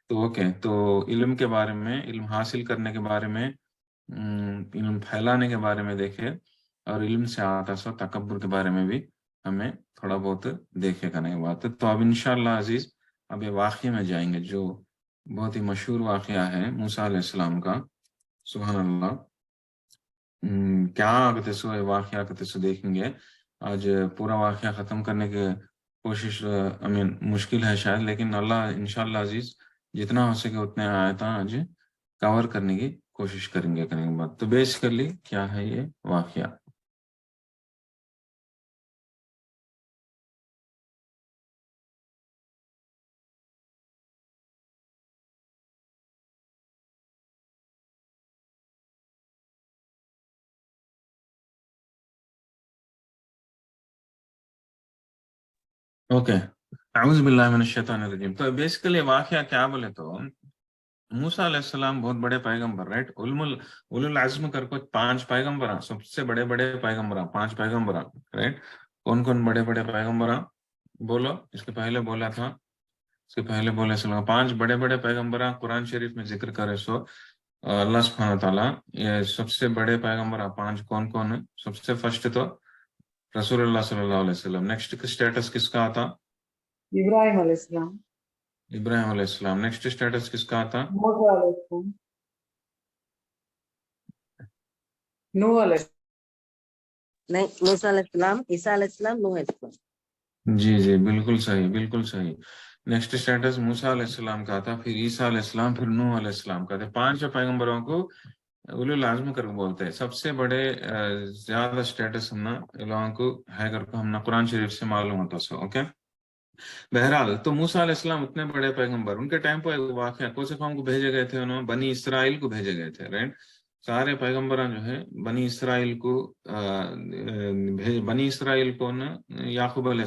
تو اوکے، تو علم کے بارے میں، علم حاصل کرنے کے بارے میں، علم پھیلانے کے بارے میں دیکھے، اور علم سے آتا سو تکبر کے بارے میں بھی ہمیں تھوڑا بہت دیکھے کرنے کی بات ہے۔ تو اب انشاءاللہ عزیز اب یہ واقعے میں جائیں گے، جو بہت ہی مشہور واقعہ ہے موسیٰ علیہ السلام کا۔ سبحان اللہ، کیا کہتے سو یہ واقعہ کہتے سو دیکھیں گے آج۔ پورا واقعہ ختم کرنے کی کوشش مشکل ہے شاید، لیکن اللہ انشاءاللہ عزیز جتنا ہو سکے اتنے آیتاں آج کور کرنے کی کوشش کریں گے کرنے کے بعد۔ تو بیسیکلی کیا ہے یہ واقعہ؟ اوکے، اعوذ باللہ من الشیطان الرجیم۔ تو بیسیکلی واقعہ کیا بولے تو موسیٰ علیہ السلام بہت بڑے پیغمبر، رائٹ؟ اولو العزم کر کو 5 پیغمبر، سب سے بڑے بڑے پیغمبر، 5 پیغمبر، رائٹ؟ کون کون بڑے بڑے پیغمبر؟ بولو، اس کے پہلے بولا تھا، اس کے پہلے بولے سلام 5 بڑے بڑے پیغمبر قرآن شریف میں ذکر کرے سو اللہ سبحانہ تعالیٰ یہ سب سے بڑے پیغمبر 5 کون کون ہے؟ سب سے فرسٹ تو رسول اللہ صلی اللہ علیہ وسلم۔ نیکسٹ اسٹیٹس کس کا آتا؟ ابراہیم علیہ السلام، ابراہیم علیہ السلام۔ نیکسٹ اسٹیٹس کس کا آتا؟ موسیٰ علیہ السلام، نوح علیہ السلام۔ نہیں، موسیٰ علیہ السلام، عیسیٰ علیہ السلام، نوح علیہ السلام۔ جی جی بالکل صحیح، بالکل صحیح۔ نیکسٹ اسٹیٹس موسیٰ علیہ السلام کا تھا، پھر عیسیٰ علیہ السلام، پھر نوح علیہ السلام کا تھا۔ 5 پیغمبروں کو اولو العزم کر کے بولتے ہیں۔ سب سے بڑے زیادہ اسٹیٹس ہم لوگوں کو ہے کر کو ہم قرآن شریف سے معلوم ہوتا سو۔ اوکے، بہرحال تو موسیٰ علیہ السلام اتنے بڑے پیغمبر، ان کے ٹائم پہ ایک واقعہ کون سے قوم کو بھیجے گئے تھے؟ انہوں بنی اسرائیل کو بھیجے گئے تھے، رائٹ؟ سارے پیغمبران جو ہے بنی اسرائیل کو بنی اسرائیل کو یعقوب علیہ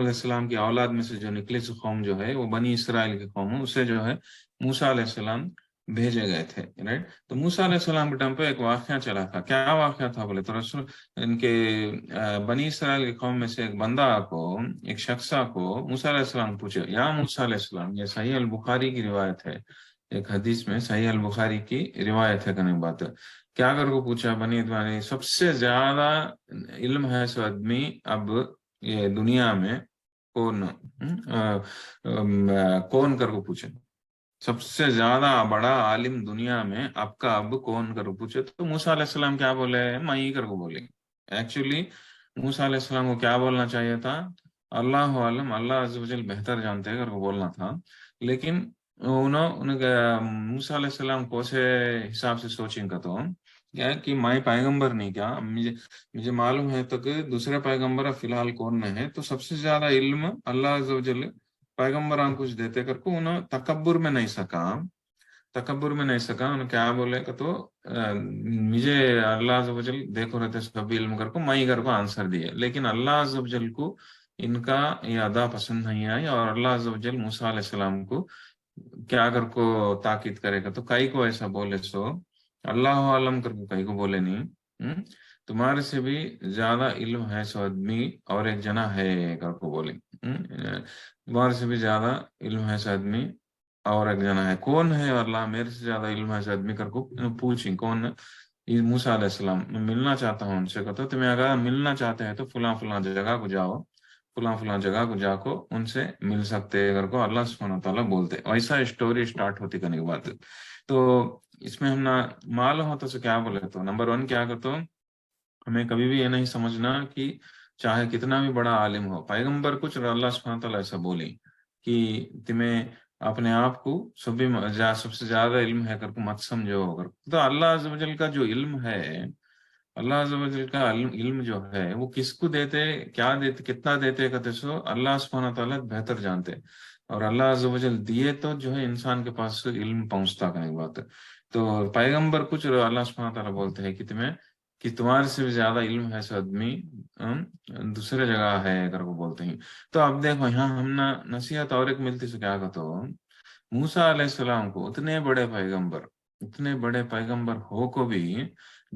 السلام کی اولاد میں سے جو نکلی سے قوم جو ہے وہ بنی اسرائیل کی قوم ہے، اسے جو ہے موسیٰ علیہ السلام بھیجے گئے تھے، رائٹ؟ تو موسیٰ علیہ السلام کے ٹائم پہ ایک واقعہ چلا تھا۔ کیا واقعہ تھا بولے تو رسول ان کے بنی اسرائیل کی قوم میں سے ایک بندہ کو، ایک شخصہ کو موسیٰ علیہ السلام پوچھے، یا موسیٰ علیہ السلام، یہ صحیح البخاری کی روایت ہے، ایک حدیث میں صحیح البخاری کی روایت ہے کرنے بات ہے، کیا کر کو پوچھا بنی سب سے زیادہ علم ہے سو آدمی اب یہ دنیا میں کون کون کر کو پوچھے، سب سے زیادہ بڑا عالم دنیا میں آپ کا اب کون کر کو پوچھے؟ تو موسیٰ علیہ السلام کیا بولے؟ میں ہی کر کو بولے۔ ایکچولی موسیٰ علیہ السلام کو کیا بولنا چاہیے تھا؟ اللہ عالم، اللہ عز و جل بہتر جانتے کر کو بولنا تھا، لیکن موسیٰ علیہ السلام کو سے حساب سے سوچیں کا تو کیا کہ میں پیغمبر نہیں، کیا مجھے معلوم ہے تو کہ دوسرے پیغمبر فی الحال کون میں ہے، تو سب سے زیادہ علم اللہ عز و جل پیغمبران کچھ دیتے کر کو انہوں تکبر میں نہیں سکا انہوں کیا بولے کہ تو مجھے اللہ عز و جل دیکھو رہتے سب علم کر کو میں کر کو آنسر دیے، لیکن اللہ عز و جل کو ان کا یہ ادا پسند نہیں آئی، اور اللہ عز و جل موسیٰ علیہ السلام کو کیا کر کو تاکید کرے گا تو کئی کو ایسا بولے سو اللہ عالم کر کو کئی کو بولے نہیں، تمہارے سے بھی زیادہ علم ہے سو آدمی اور ایک جنا ہے کر کو بولے، تمہارے سے بھی زیادہ علم ہے سو آدمی اور ایک جنا ہے، کون ہے؟ اللہ میرے سے زیادہ علم ہے سو آدمی کر کو پوچھیں کون ہے؟ موسیٰ علیہ السلام، میں ملنا چاہتا ہوں ان سے، کہتا تمہیں اگر ملنا چاہتے ہیں تو فلاں فلاں جگہ کو جاؤ، فلاں فلاں جگہ کو جا کو ان سے مل سکتے اگر کو اللہ سبحانہ تعالیٰ بولتے، ایسا اسٹوری سٹارٹ ہوتی کرنے کی بات۔ تو اس میں ہم معلوم ہوتا سے کیا بولے تو نمبر 1 کیا کرتا ہوں، ہمیں کبھی بھی یہ نہیں سمجھنا کہ چاہے کتنا بھی بڑا عالم ہو، پیغمبر کچھ اللہ سبحانہ تعالیٰ ایسا بولیں کہ تمہیں اپنے آپ کو سب سے زیادہ علم ہے کر کو مت سمجھو، تو اللہ عز و جل کا جو علم ہے، اللہ عز و جل کا علم جو ہے وہ کس کو دیتے، کیا دیتے، کتنا دیتے کہتے سو اللہ سبحانہ تعالیٰ بہتر جانتے، اور اللہ عز و جل دیے تو جو ہے انسان کے پاس علم پہنچتا کرنے کی بات ہے۔ تو پیغمبر کچھ اللہ سبحانہ تعالیٰ بولتے ہیں کہ تمہارے سے بھی زیادہ علم ہے سو آدمی دوسرے جگہ ہے اگر وہ بولتے ہیں۔ تو اب دیکھو یہاں ہم نصیحت اور ایک ملتی سے کیا کہتے ہو، موسیٰ علیہ السلام کو اتنے بڑے پیغمبر ہو کو بھی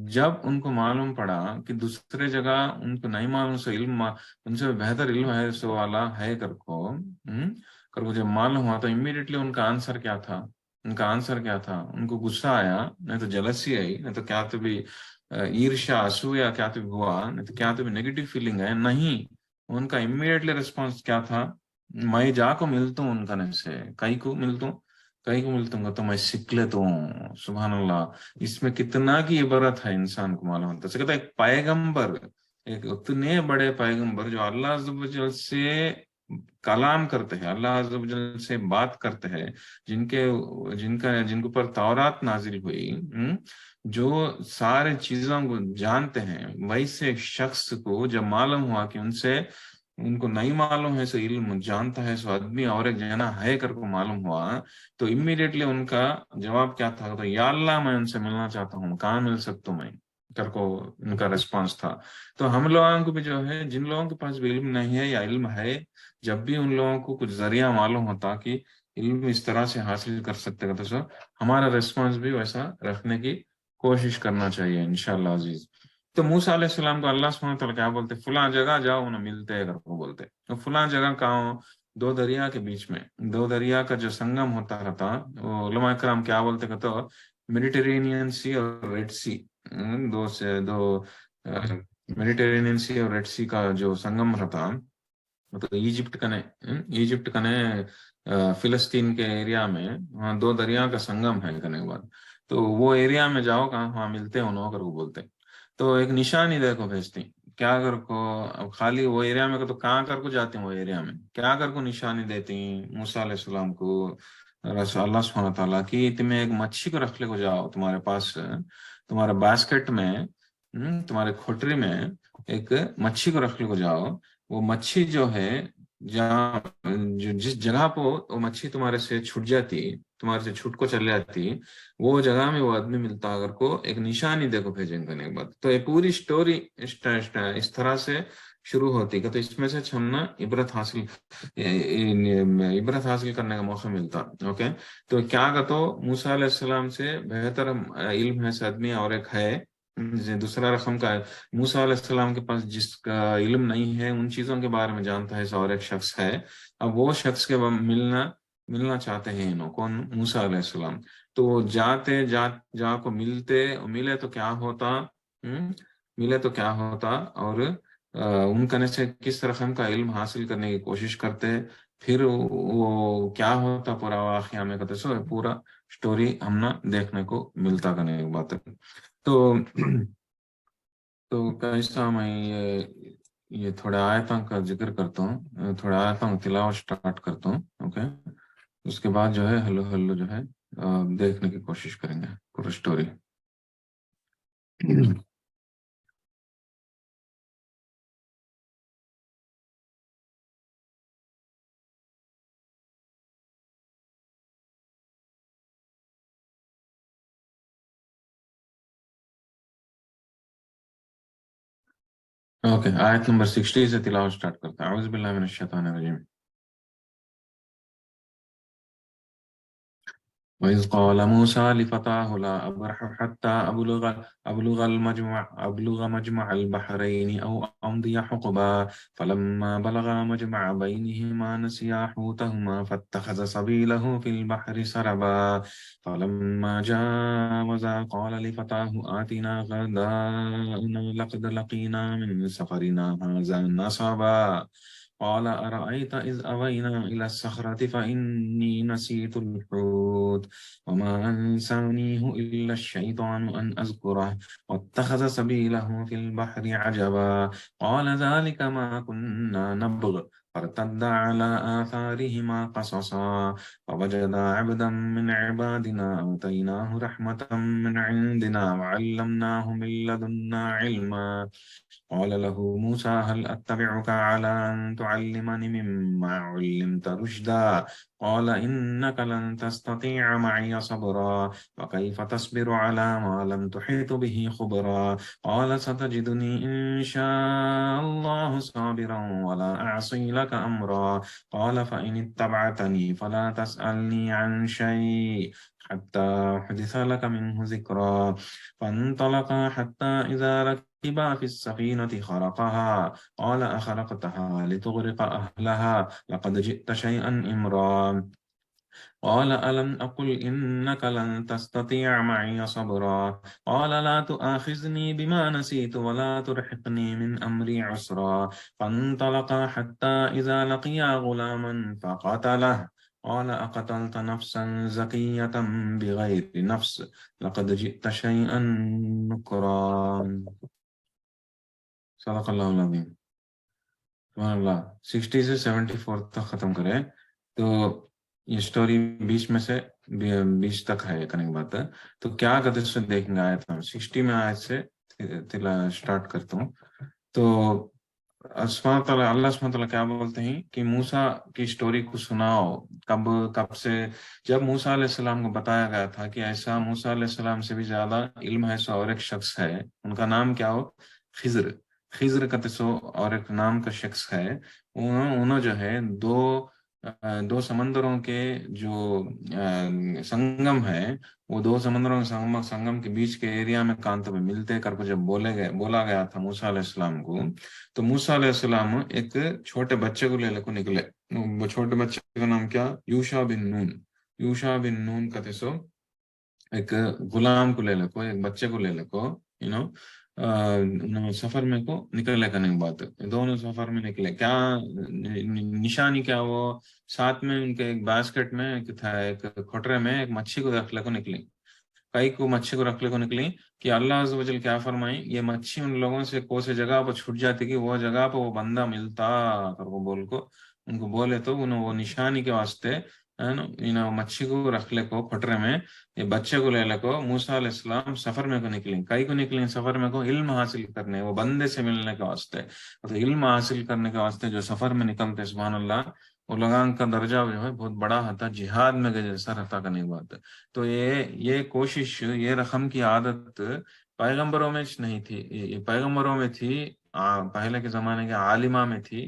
جب ان کو معلوم پڑا کہ دوسرے جگہ ان کو نہیں معلوم سو علم ان سے بہتر علم ہے سو والا ہے کر کو کر وہ جب معلوم ہوا تو امیڈیٹلی ان کا آنسر کیا تھا؟ ان کا آنسر کیا تھا؟ ان کو غصہ آیا، نہیں تو جلسی آئی، نہیں تو کیا تو بھی عرشا اسویا کیا تو بھی ہوا، نہیں تو کیا تو بھی نیگیٹو فیلنگ ہے؟ نہیں، ان کا امیڈیٹلی ریسپانس کیا تھا؟ میں جا کو ملتا ہوں ان کا سے کئی کو ملتا ہوں تو میں سیکھ لیتا ہوں. سبحان اللہ، اس میں کتنا کی عبرت ہے انسان کو معلوم ہوتا ہے. کہتا ہے ایک پیغمبر، ایک اتنے بڑے پیغمبر جو اللہ عز و جل سے کلام کرتے ہیں، اللہ عز و جل سے بات کرتے ہیں، جن کے جن کے اوپر تورات نازل ہوئی، جو سارے چیزوں کو جانتے ہیں، ویسے شخص کو جب معلوم ہوا کہ ان کو نہیں معلوم ہے، سو علم جانتا ہے، سو آدمی اور ایک جنا ہے کر کو معلوم ہوا، تو امیڈیٹلی ان کا جواب کیا تھا؟ تو یا اللہ میں ان سے ملنا چاہتا ہوں، کہاں مل سکتا ہوں میں کر کو ان کا ریسپانس تھا. تو ہم لوگوں کو بھی جو ہے، جن لوگوں کے پاس بھی علم نہیں ہے یا علم ہے، جب بھی ان لوگوں کو کچھ ذریعہ معلوم ہوتا کہ علم اس طرح سے حاصل کر سکتے ہیں، تو سر ہمارا ریسپانس بھی ویسا رکھنے کی کوشش کرنا چاہیے انشاءاللہ عزیز. تو موسیٰ علیہ السلام کو اللہ سبحانہ وتعالیٰ کیا بولتے؟ فلاں جگہ جاؤ انہیں ملتے ہیں اگر وہ بولتے. تو فلاں جگہ کہاں؟ دو دریا کے بیچ میں، دو دریا کا جو سنگم ہوتا رہتا، وہ علماء کرام کیا بولتے کہ تو میڈیٹرینین سی اور ریڈ سی، دو میڈیٹرینین سی اور ریڈ سی کا جو سنگم رہتا، مطلب ایجپٹ کنے فلسطین کے ایریا میں، وہاں دو دریا کا سنگم ہے کرنے کے بعد. تو وہ ایریا میں جاؤ کہاں، وہاں ملتے ہیں انہوں کر وہ بولتے. تو ایک نشانی دیکھو بھیجتی کیا کر کو، اب خالی وہ ایریا میں تو کہاں کر کو جاتے ہیں، وہ ایریا میں کیا کر کو نشانی دیتی موسیٰ علیہ السلام کو رسول اللہ سبحانہ تعالیٰ کی، تمہیں ایک مچھی کو رکھ لے کو جاؤ تمہارے پاس، تمہارے باسکٹ میں، تمہارے کھوٹری میں ایک مچھی کو رکھ لے کو جاؤ. وہ مچھی جو ہے، جس جگہ پہ وہ مچھی تمہارے سے چھٹ جاتی، تمہارے سے چھٹ کو چل جاتی، وہ جگہ میں وہ آدمی ملتا اگر کو ایک نشانی دے کو بھیجیں کرنے کے بعد. تو یہ پوری سٹوری اس طرح سے شروع ہوتی کہ تو اس میں سے ہم نا عبرت حاصل کرنے کا موقع ملتا. اوکے، تو کیا کہ تو موسیٰ علیہ السلام سے بہتر علم ہے سے آدمی اور ایک ہے دوسرا رقم کا ہے. موسیٰ علیہ السلام کے پاس جس کا علم نہیں ہے، ان چیزوں کے بارے میں جانتا ہے، اور ایک شخص ہے. اب وہ شخص کے ملنا چاہتے ہیں انہوں کون؟ موسیٰ علیہ السلام. تو وہ جا کو ملے تو کیا ہوتا، ملے تو کیا ہوتا، اور ان کنے سے کس رقم کا علم حاصل کرنے کی کوشش کرتے، پھر وہ کیا ہوتا پورا واقعہ میں کہتے سو پورا سٹوری ہم نا دیکھنے کو ملتا کرنے کی بات ہے. تو کیسا میں یہ تھوڑے آیتوں کا ذکر کرتا ہوں، تھوڑے آیتوں کا تلاوت سٹارٹ کرتا ہوں. اوکے، اس کے بعد جو ہے ہلو جو ہے دیکھنے کی کوشش کریں گے پورا سٹوری. اوکے، آیت نمبر 60 سے تلاوت سٹارٹ کرتا ہوں. اعوذ باللہ من الشیطان الرجیم. وَإِذْ قَالَ مُوسَىٰ لِفَتَاهُ لَا أَبْرَحُ حَتَّىٰ أَبْلُغَ مَجْمَعَ الْبَحْرَيْنِ أَوْ أَمْضِيَ حُقُبًا فَلَمَّا بَلَغَا مَجْمَعَ بَيْنِهِمَا نَسِيَا حُوتَهُمَا فَاتَّخَذَ سَبِيلَهُ فِي الْبَحْرِ سَرَبًا فَلَمَّا جَاوَزَا قَالَ لِفَتَاهُ آتِنَا غَدَاءَنَا لَقَدْ لَقِينَا مِنْ سَفَرِنَا هَٰذَا نَصَبًا قال أرأيت إذ أوينا إلى الصخرة فإني نسيت الحوت وما أنسانيه إلا الشيطان أن أذكره واتخذ سبيله في البحر عجبا قال ذلك ما كنا نبغ فارتدا على آثارهما قصصا فوجدا عبدا من عبادنا آتيناه رحمة من عندنا وعلمناه من لدنا علما قال له موسى هل أتبعك على أن تعلمني مما علمت رشدا قال إنك لن تستطيع معي صبرا وكيف تصبر على ما لم تحيط به خبرا قال ستجدني إن شاء الله صابرا ولا أعصي لك أمرا قال فإن اتبعتني فلا تسألني عن شيء حتى أحدث لك منه ذكرا فانطلقا حتى إذا في السفينة خرقها قال أخرقتها لتغرق أهلها لقد جئت شيئا إمرا قال ألم أقل إنك لن تستطيع معي صبرا قال لا تؤاخذني بما نسيت ولا ترهقني من أمري عسرا فانطلقا حتى إذا لقيا غلاما فقتله قال أقتلت نفسا زكية بغير نفس لقد جئت شيئا نكرا صدق اللہ العظیم. سبحان اللہ. 60 سے 74 تک ختم کرے تو یہ سٹوری 20 میں سے 20 تک ہے کرنے کی بات ہے. تو کیا کہتے ہیں اس میں دیکھیں گے آیت میں 60 میں آیت سے سٹارٹ کرتا ہوں. تو اللہ سبحانہ تعالیٰ کیا بولتے ہیں کہ موسیٰ کی سٹوری کو سناؤ. کب سے جب موسیٰ علیہ السلام کو بتایا گیا تھا کہ ایسا موسیٰ علیہ السلام سے بھی زیادہ علم ہے سو اور ایک شخص ہے, ان کا نام کیا ہو, خضر کا تسو اور ایک نام کا شخص ہے. انہوں جو ہے دو سمندروں کے جو سنگم ہے, وہ دو سمندروں کے سنگم کے بیچ کے ایریا میں کانتوں میں ملتے کر کو جب بولا گیا تھا موسیٰ علیہ السلام کو, تو موسیٰ علیہ السلام ایک چھوٹے بچے کو لے کو نکلے. وہ چھوٹے بچے کا نام کیا, یوشع بن نون کا تسو ایک غلام کو لے کو, ایک بچے کو لے کو, سفر میں کو نکلے کرنے کی بات. دونوں سفر میں نکلے. کیا نشانی کیا, وہ ساتھ میں ان کے ایک باسکٹ میں تھا, ایک کھوٹرے میں ایک مچھی کو رکھ لے کو نکلی. کئی کو مچھی کو رکھ لے کو نکلی کہ اللہ عز و جل کیا فرمائی, یہ مچھی ان لوگوں سے کوئی جگہ پہ چھوٹ جاتی کہ وہ جگہ پہ وہ بندہ ملتا کر کو بول کو ان کو بولے تو وہ نشانی کے واسطے مچھی کو رکھ لے کو کھوٹرے میں, یہ بچے کو لے کو موسیٰ علیہ السلام سفر میں کو نکلیں. کئی کو نکلیں سفر میں کو علم حاصل کرنے, وہ بندے سے ملنے کے واسطے. تو علم حاصل کرنے کے واسطے جو سفر میں نکلتے سبحان اللہ, وہ لوگوں کا درجہ جو ہے بہت بڑا ہوتا, جہاد میں جیسا رہتا کرنے کی بات ہے. تو یہ کوشش, یہ رقم کی عادت پیغمبروں میں نہیں تھی, یہ پیغمبروں میں تھی, پہلے کے زمانے کے عالمہ میں تھی.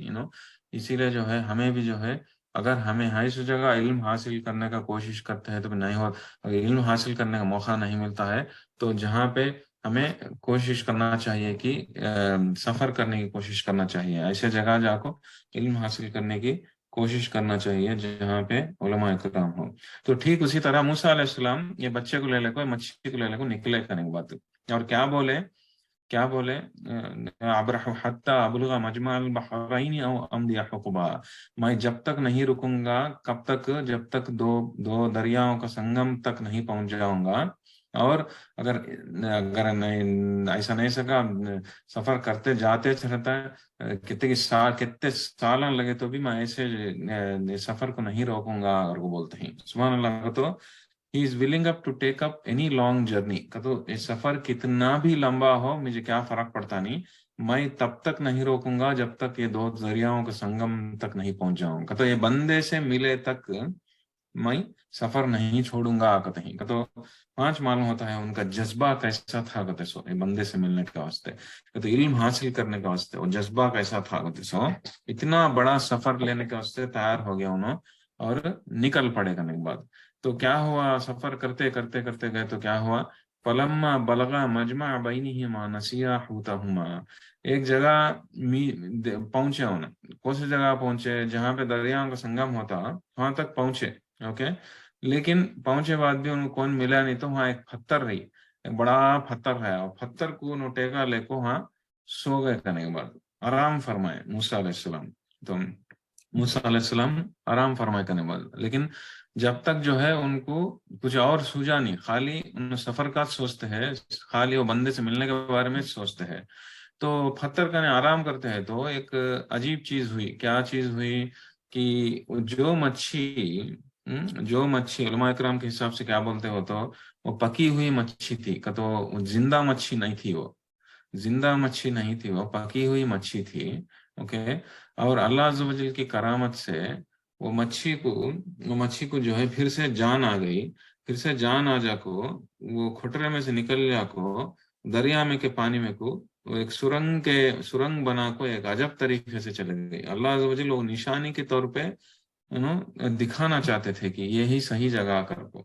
اسی لیے جو ہے ہمیں بھی جو ہے اگر ہمیں اس جگہ علم حاصل کرنے کا کوشش کرتے ہیں تو بھی نہیں ہو, اگر علم حاصل کرنے کا موقع نہیں ملتا ہے تو جہاں پہ ہمیں کوشش کرنا چاہیے کہ سفر کرنے کی کوشش کرنا چاہیے, ایسے جگہ جا کو علم حاصل کرنے کی کوشش کرنا چاہیے جہاں پہ علماء اکرام ہو. تو ٹھیک اسی طرح موسیٰ علیہ السلام یہ بچے کو لے کو, مچھی کو لے کو نکلے کرنے کی بات. اور کیا بولے ابرح حتی ابلغ مجمع البحرین او امضی حقبا, میں جب تک نہیں رکوں گا, کب تک, جب تک دو دریاؤں کا سنگم تک نہیں پہنچ جاؤں گا. اور اگر ایسا نہیں سکا, سفر کرتے جاتے رہتا ہے, کتنے سال لگے تو بھی میں ایسے سفر کو نہیں روکوں گا. اور وہ بولتے ہیں سبحان اللہ, تو he is willing up to take up any long journey. تو یہ سفر کتنا بھی لمبا ہو مجھے کیا فرق پڑتا نہیں, میں تب تک نہیں روکوں گا جب تک یہ دو دریاؤں کے سنگم تک نہیں پہنچ جاؤں گا. تو یہ بندے سے ملے تک میں سفر نہیں چھوڑوں گا کہیں. تو 5 معلوم ہوتا ہے ان کا جذبہ کیسا تھا کہتے سو بندے سے ملنے کے واسطے, تو علم حاصل کرنے کے واسطے وہ جذبہ کیسا تھا کہتے سو, اتنا بڑا سفر لینے کے واسطے تیار ہو گیا انہوں اور نکل پڑے کرنے کے بعد. تو کیا ہوا, سفر کرتے گئے تو کیا ہوا, فلما بلغا مجمع بینہما نسیا حوتہما, ایک جگہ پہنچے انہیں, کون سی جگہ پہنچے جہاں پہ دریاؤں کا سنگم ہوتا, وہاں تک پہنچے. اوکے, لیکن پہنچے بعد بھی ان کو کون ملا نہیں, تو وہاں ایک پتھر رہی, ایک بڑا پتھر ہے, اور پتھر کو انہوں ٹیکا لے کو وہاں سو گئے کرنے کے بعد آرام فرمائے موسیٰ علیہ السلام. تو موسیٰ علیہ السلام آرام فرمائے کرنے کے بعد, لیکن جب تک جو ہے ان کو کچھ اور سوجا نہیں, خالی ان سفر کا سوچتے ہیں, خالی وہ بندے سے ملنے کے بارے میں سوچتے ہیں. تو پتھر کا آرام کرتے ہیں تو ایک عجیب چیز ہوئی. کیا چیز ہوئی کہ جو مچھی علماء اکرام کے حساب سے کیا بولتے ہو, تو وہ پکی ہوئی مچھی تھی, کہ تو زندہ مچھی نہیں تھی, وہ پکی ہوئی مچھی تھی. اوکے, اور اللہ عز و جل کی کرامت سے وہ مچھی کو جو ہے پھر سے جان آ گئی, پھر سے جان آ جا کو وہ کھٹرے میں سے نکل جا کو دریا میں کے پانی میں کو وہ ایک سرنگ بنا کو ایک عجب طریقے سے چلے گئی. اللہ عز و جل وہ نشانی کے طور پہ دکھانا چاہتے تھے کہ یہی صحیح جگہ کر کو.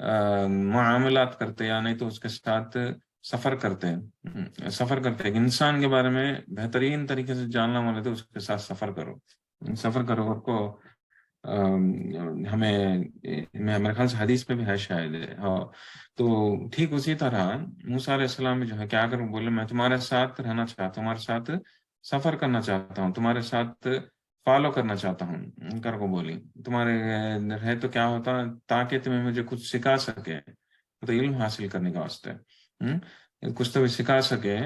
معاملات کرتے یا نہیں تو اس کے ساتھ سفر کرتے ہیں انسان کے بارے میں بہترین طریقے سے جاننا بولے تو اس کے ساتھ سفر کرو اور کو ہمیں میرے خیال سے حدیث میں بھی ہے شاید ہاں. تو ٹھیک اسی طرح موسیٰ علیہ السلام جو ہے کیا کروں بولے میں تمہارے ساتھ رہنا چاہتا ہوں، تمہارے ساتھ سفر کرنا چاہتا ہوں، تمہارے ساتھ فالو کرنا چاہتا ہوں کر کو بولی تمہارے ہے تو کیا ہوتا تاکہ تمہیں مجھے کچھ سکھا سکے، تو علم حاصل کرنے کا واسطے کچھ تو بھی سکھا سکے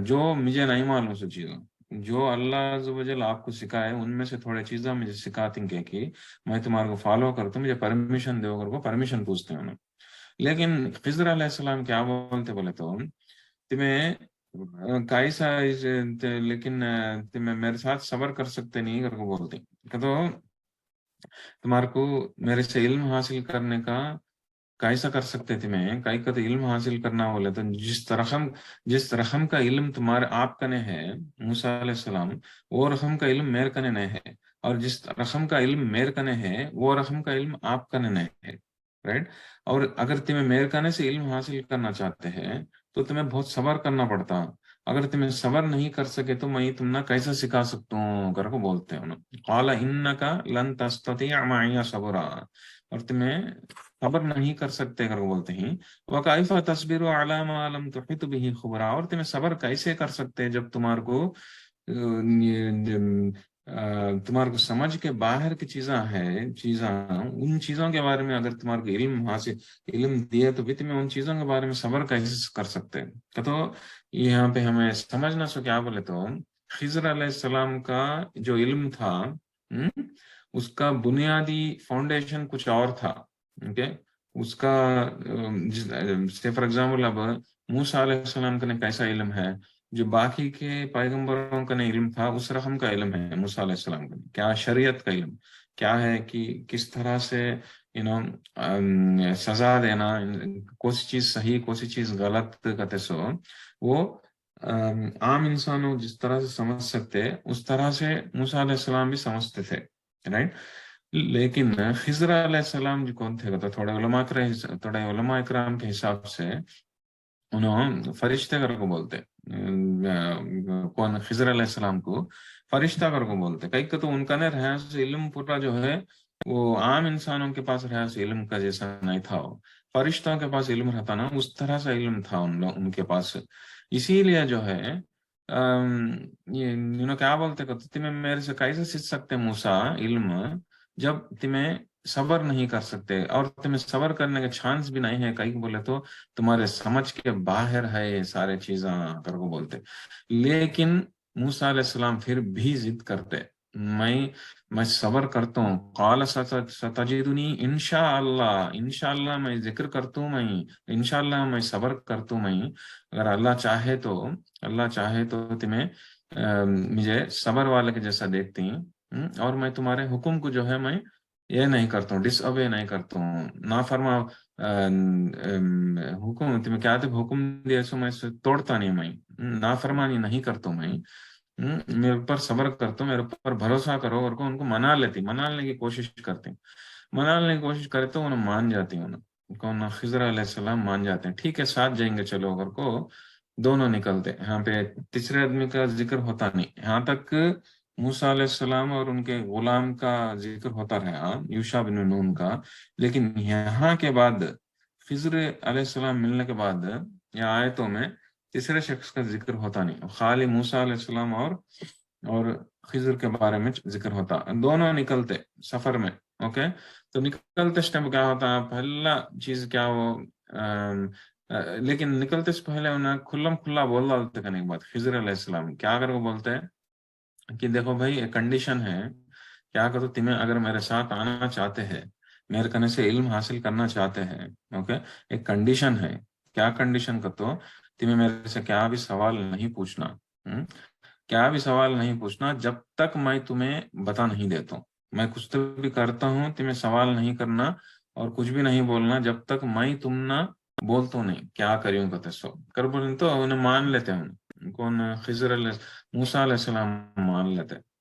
جو مجھے نہیں معلوم سو چیزوں جو اللہ عز و جل آپ کو سکھائے ان میں سے تھوڑے چیزیں مجھے سکھاتی ہیں کہ میں تمہارے کو فالو کرتا ہوں، مجھے پرمیشن دو کو پرمیشن پوچھتے ہیں انہوں. لیکن خضر علیہ السلام کیا بولتے بولے تو تمہیں کیسا لیکن تمہیں میرے ساتھ صبر کر سکتے نہیں کر کو بولتے کہ تو تمہارے کو میرے سے علم حاصل کرنے کا کیسا کر سکتے تھے میں کئی کا تو علم حاصل کرنا بولے تو جس رقم کا علم تمہارے آپ کا نے ہے موسیٰ علیہ السلام وہ رقم کا علم میرے کا نے ہے، اور جس رقم کا علم میرے کا نے ہے وہ رقم کا علم آپ کا نے ہے، رائٹ. اور اگر تمہیں میرے کنے سے علم حاصل کرنا چاہتے ہیں تو تمہیں بہت صبر کرنا پڑتا، اگر تمہیں صبر نہیں کر سکے تو میں تم نہ کیسا سکھا سکتا ہوں کر کو بولتے ہیں قال انکا لن تستطیع معی صبرا، اور تمہیں صبر نہیں کر سکتے کر کو بولتے ہیں وکیف تصبر علی ما لم تحط به خبرا، اور تمہیں صبر کیسے کر سکتے جب تمہارے کو تمہارے کو سمجھ کے باہر کی چیزاں ان چیزوں کے بارے میں اگر تمہارے کو علم دیے تو بھی تمہیں ان چیزوں کے بارے میں صبر کیسے کر سکتے. تو یہاں پہ ہمیں سمجھنا سو کیا بولے تو خضر علیہ السلام کا جو علم تھا اس کا بنیادی فاؤنڈیشن کچھ اور تھا. اس کا فار ایگزامپل اب موسیٰ علیہ السلام کا کیسا علم ہے جو باقی کے پیغمبروں کا علم تھا اس رقم کا علم ہے موسیٰ علیہ السلام کا کیا شریعت کا علم کیا ہے کہ کس طرح سے سزا دینا کوئی چیز صحیح کوئی چیز غلط کہتے سو وہ عام انسانوں جس طرح سے سمجھ سکتے اس طرح سے موسیٰ علیہ السلام بھی سمجھتے تھے، رائٹ. لیکن خضر علیہ السلام جو کون تھے تھوڑے علماء اکرام کے حساب سے انہوں فرشتے کر کو بولتے کون خضر علیہ السلام کو فرشتہ کر کو بولتے کئی تو ان کا رہا علم پورا جو ہے وہ عام انسانوں کے پاس رہا علم کا جیسا نہیں تھا، فرشتوں کے پاس علم رہتا نا اس طرح سے علم تھا ان کے پاس. اسی لیے جو ہے کیا بولتے تمہیں میرے سے کیسے سیکھ سکتے موسیٰ علم جب تمہیں صبر نہیں کر سکتے، اور تمہیں صبر کرنے کا چانس بھی نہیں ہے کہیں بولے تو تمہارے سمجھ کے باہر ہے یہ سارے چیزاں کر کو بولتے. لیکن موسیٰ علیہ السلام پھر بھی ضد کرتے میں صبر کرتا ہوں قال ستجدنی انشاءاللہ میں ذکر کرتا ہوں میں انشاءاللہ میں صبر کرتا ہوں میں اگر اللہ چاہے تو تمہیں مجھے صبر والے کے جیسا دیکھتی ہیں اور میں تمہارے حکم کو جو ہے میں یہ نہیں کرتا ہوں ڈس اوے نہیں کرتا ہوں نافرما حکم تمہیں کیا حکم دیا سو میں توڑتا نہیں میں نافرمانی نہیں کرتا ہوں میں میرے اوپر صبر کرتا ہوں میرے اوپر بھروسہ کرو اور ان کو منانے کی کوشش کرتے کرے تو انہیں مان جاتی کون خضر علیہ السلام مان جاتے ہیں ٹھیک ہے ساتھ جائیں گے چلو اگر کو دونوں نکلتے. یہاں پہ تیسرے آدمی کا ذکر ہوتا نہیں، یہاں تک موسیٰ علیہ السلام اور ان کے غلام کا ذکر ہوتا رہا یوشع بن نون کا، لیکن یہاں کے بعد خضر علیہ السلام ملنے کے بعد یا آیتوں میں تیسرے شخص کا ذکر ہوتا نہیں، خالی موسیٰ علیہ السلام اور خضر کے بارے میں ذکر ہوتا. دونوں نکلتے سفر میں اوکے. تو نکلتے ٹائم کیا ہوتا پہلا چیز کیا وہ لیکن نکلتے سے پہلے انہیں کھلا بول ڈالتے کرنے کے بعد خضر علیہ السلام کیا کر وہ بولتے ہیں کہ دیکھو بھائی ایک کنڈیشن ہے کیا کرو تمہیں اگر میرے ساتھ آنا چاہتے ہیں میرے کنے سے علم حاصل کرنا چاہتے ہیں اوکے ایک کنڈیشن ہے. کیا کنڈیشن کا تو تمہیں میرے سے کیا بھی سوال نہیں پوچھنا جب تک میں تمہیں بتا نہیں دیتا ہوں. میں کچھ تو بھی کرتا ہوں تمہیں سوال نہیں کرنا اور کچھ بھی نہیں بولنا جب تک میں تم نہ بولتا نہیں کیا کریوں کہتے سو بولیں تو انہیں مان لیتے ہیں کون خضر موسیٰ علیہ السلام مان لیتے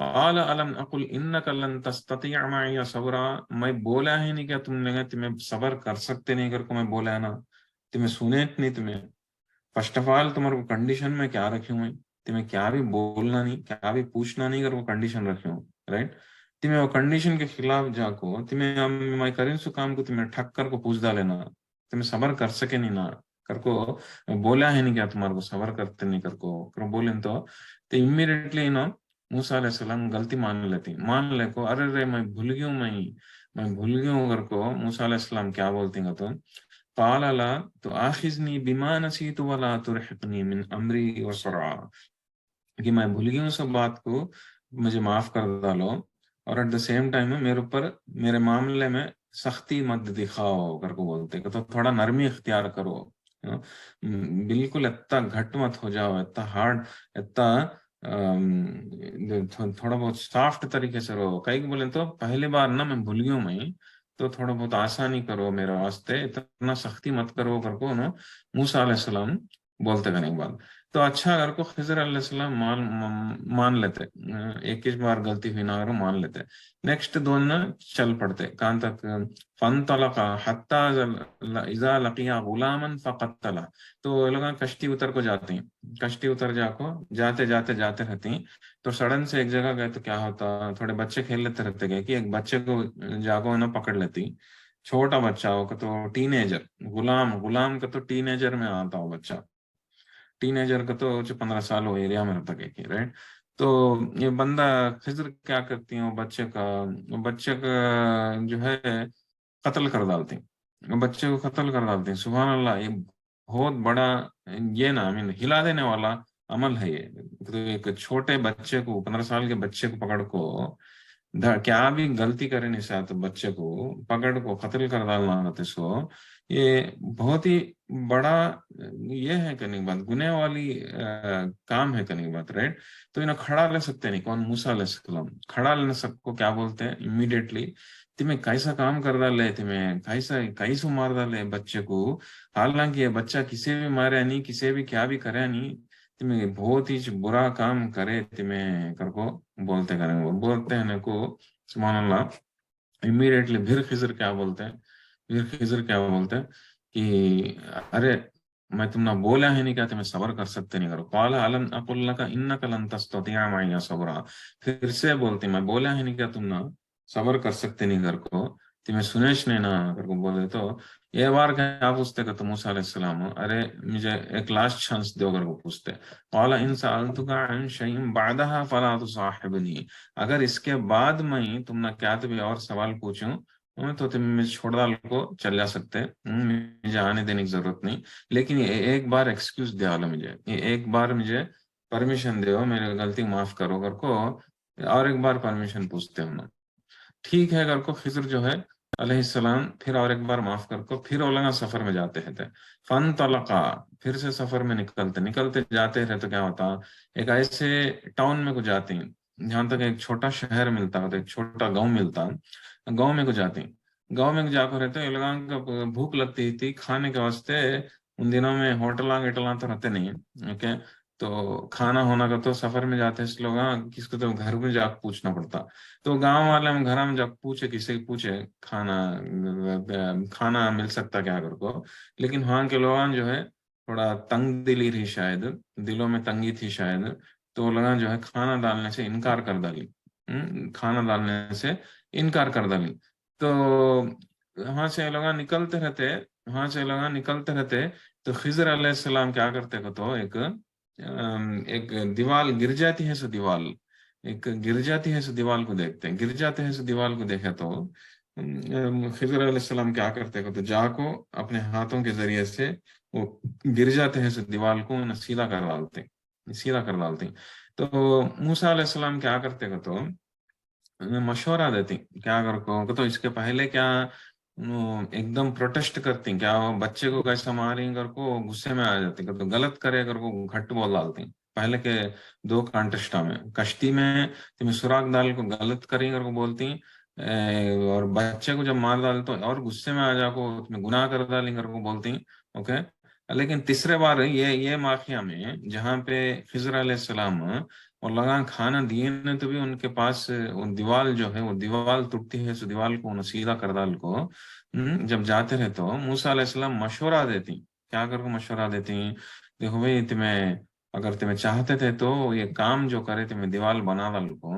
قال الم اقل انك لن تستطيع معي صبرا، میں بولا ہے نہیں کیا تم نے تمہیں صبر کر سکتے نہیں کر کو میں بولا ہے نا، تمہیں سنے نہیں تمہیں. فرسٹ آف آل تمہارے کو کنڈیشن میں کیا رکھی ہوں، تمہیں کیا بھی بولنا نہیں کیا بھی پوچھنا نہیں کر کو کنڈیشن رکھی ہوں، رائٹ. تمہیں وہ کنڈیشن کے خلاف جا کو تمہیں میں کریں سو کام کو تمہیں ٹھک کر کو پوچھ ڈالے نا، تمہیں صبر کر سکے نہیں نا کر کو بولا ہے نہیں کیا تمہارے کو صبر کرتے نہیں کر کو بولیں تو امیڈیٹلی نا موسیٰ علیہ السلام غلطی مان لے کو ارے رے میں بھول گئی ہوں، میں بھول گئی ہوں کر کو موسیٰ علیہ السلام کیا بولتی ہیں تو قال لا تؤاخذنی بما نسیت ولا ترهقنی من امری وسرعا، کہ میں بھول گئی ہوں سب بات کو، مجھے معاف کر ڈالو، اور ایٹ دا سیم ٹائم میرے اوپر میرے معاملے میں سختی مت دکھاؤ کر کو بولتے کہ تو تھوڑا نرمی اختیار کرو، بالکل اتنا گھٹ مت ہو جاؤ، اتنا ہارڈ، اتنا تھوڑا بہت سافٹ طریقے سے رہو. کئی بولے تو پہلی بار نا میں بھول گئی ہوں میں تو تھوڑا بہت آسانی کرو میرے واسطے، اتنا سختی مت کرو کر کو نا موسیٰ علیہ السلام بولتے کرنے کے بعد. تو اچھا اگر کو خضر علیہ السلام مان لیتے، ایک بار غلطی ہوئی نہ اگر مان لیتے، نیکسٹ دونوں چل پڑتے کہاں تک فانطلقا حتی اذا لقیا غلاما فقتلا. تو لوگ کشتی اتر کو جاتے ہیں، کشتی اتر جاتے جاتے رہتی ہیں، تو سڈن سے ایک جگہ گئے تو کیا ہوتا، تھوڑے بچے کھیل لیتے رہتے گئے کہ ایک بچے کو جاگو نا پکڑ لیتی، چھوٹا بچہ ہو کا تو ٹین ایجر، غلام کا تو ٹین ایجر میں آتا ہو بچہ، ٹین ایجر کا تو 15 سال ہو ایریا میں رہتا کہ رائٹ. تو یہ بندہ خضر کیا کرتی ہیں، بچے کا جو ہے قتل کر ڈالتے ہیں، بچے کو قتل کر ڈالتے ہیں. سبحان اللہ، یہ بہت بڑا یہ نا ہلا دینے والا عمل ہے یہ. تو ایک چھوٹے بچے کو 15 سال کے بچے کو پکڑ کو کیا بھی غلطی کرے نہیں ساتھ بچے کو پکڑ کو قتل کر ڈالنا رہتے سو، یہ بہت ہی بڑا یہ ہے کرنے کی بات، گناہ والی کام ہے کرنے کی بات، رائٹ. تو انہیں کھڑا لے سکتے نہیں، کون موسیٰ علیہ السلام کھڑا لینے سب کو کیا بولتے ہیں امیڈیٹلی، تمہیں کیسا کام کر ڈالے، تمہیں کیسا مار ڈالے بچے کو، حالانکہ یہ بچہ کسی بھی مارے نہیں، کسی بھی کیا بھی کرے نہیں، تمہیں بہت ہی برا کام کرے تمہیں کر کو بولتے کریں وہ بولتے ہیں کو. سبحان اللہ. امیڈیٹلی پھر خضر کیا بولتے ہیں کہ ارے میں تم نہ بولا ہے نہیں کیا تمہیں صبر کر سکتے نہیں کرو. قال الم اقل لك انك لن تستطيع معي صبرا، پھر سے بولتی میں بولا ہے نہیں کیا تم نہ صبر کر سکتے نہیں کر کو، تمہیں سنیش نہیں نہ کر کو بولے. تو یہ بار کیا پوچھتے کہ تم موسیٰ علیہ السلام ارے مجھے ایک لاسٹ چانس دو کر کو پوچھتے. قال ان سألتك عن شيء بعدها فلا تصاحبني، اگر اس کے بعد میں تم نہ کیا تو بھی اور سوال پوچھوں تو تم مجھے چھوڑ ڈال کو چل جا سکتے، مجھے آنے دینے کی ضرورت نہیں، لیکن ایک بار ایکسکیوز دیا لو مجھے، ایک بار مجھے پرمیشن دو، میری غلطی معاف کرو کر کو اور ایک بار پرمیشن پوچھتے ہوں. ٹھیک ہے کر کو خضر جو ہے علیہ السلام پھر اور ایک بار معاف کر کو پھر اولگا سفر میں جاتے رہتے. فانطلقا، پھر سے سفر میں نکلتے جاتے رہتے تو کیا ہوتا، ایک ایسے ٹاؤن میں کو جاتے ہیں جہاں تک ایک چھوٹا شہر ملتا ہوتا، ایک چھوٹا گاؤں ملتا، گاؤں میں کو جاتے ہیں. گاؤں میں جا کر رہتے لوگوں کا بھوک لگتی تھی کھانے کے واسطے، ان دنوں میں ہوٹلاں تو رہتے نہیں ہیں، اوکے. تو کھانا ہونا کا تو سفر میں جاتے ہیں لوگ، کس کو تو گھر میں جا کے پوچھنا پڑتا. تو گاؤں والے ہم گھر میں جب پوچھے کسی پوچھے کھانا مل سکتا کیا کر کو، لیکن وہاں کے لوگ جو ہے تھوڑا تنگ دلی تھی، شاید دلوں میں تنگی تھی شاید، تو لوگ جو ہے کھانا ڈالنے سے انکار کر ڈالی، کھانا ڈالنے سے انکار کر ڈالی. تو وہاں سے لوگ نکلتے رہتے تو خضر علیہ السلام کیا کرتے کو تو ایک دیوال گر جاتی ہے، سو دیوال کو دیکھتے ہیں، دیوال کو دیکھا تو خضر علیہ السلام کیا کرتے کو تو جا کو اپنے ہاتھوں کے ذریعے سے وہ گر جاتے ہیں، سو دیوال کو سیدھا کر ڈالتے. تو موسیٰ علیہ السلام کیا کرتے کو تو مشورہ دیتی کیا کر تو اس کے پہلے کیا ایک دم پروٹیسٹ کرتی، کیا بچے کو کیسا ماریں کر کو غصے میں آ جاتی، تو غلط کرے کر کو گھٹ بول ڈالتی. پہلے کے 2 کانٹیسٹا میں کشتی میں تمہیں سراغ ڈال کو غلط کریں کر کو بولتی، اور بچے کو جب مار ڈال تو اور غصے میں آ جا کو تمہیں گناہ کر ڈالیں کر کو بولتی، اوکے. لیکن تیسرے بار یہ واقعہ میں جہاں پہ خضر علیہ السلام اور لگا کھانا دیے نے تو بھی ان کے پاس وہ دیوال جو ہے وہ دیوال ٹوٹتی ہے، سو دیوال کو سیدھا کر ڈال کو جب جاتے رہے تو موسیٰ علیہ السلام مشورہ دیتی، کیا کر کو مشورہ دیتی، دیکھو بھائی تمہیں اگر تمہیں چاہتے تھے تو یہ کام جو کرے تمہیں دیوال بنا ڈال کو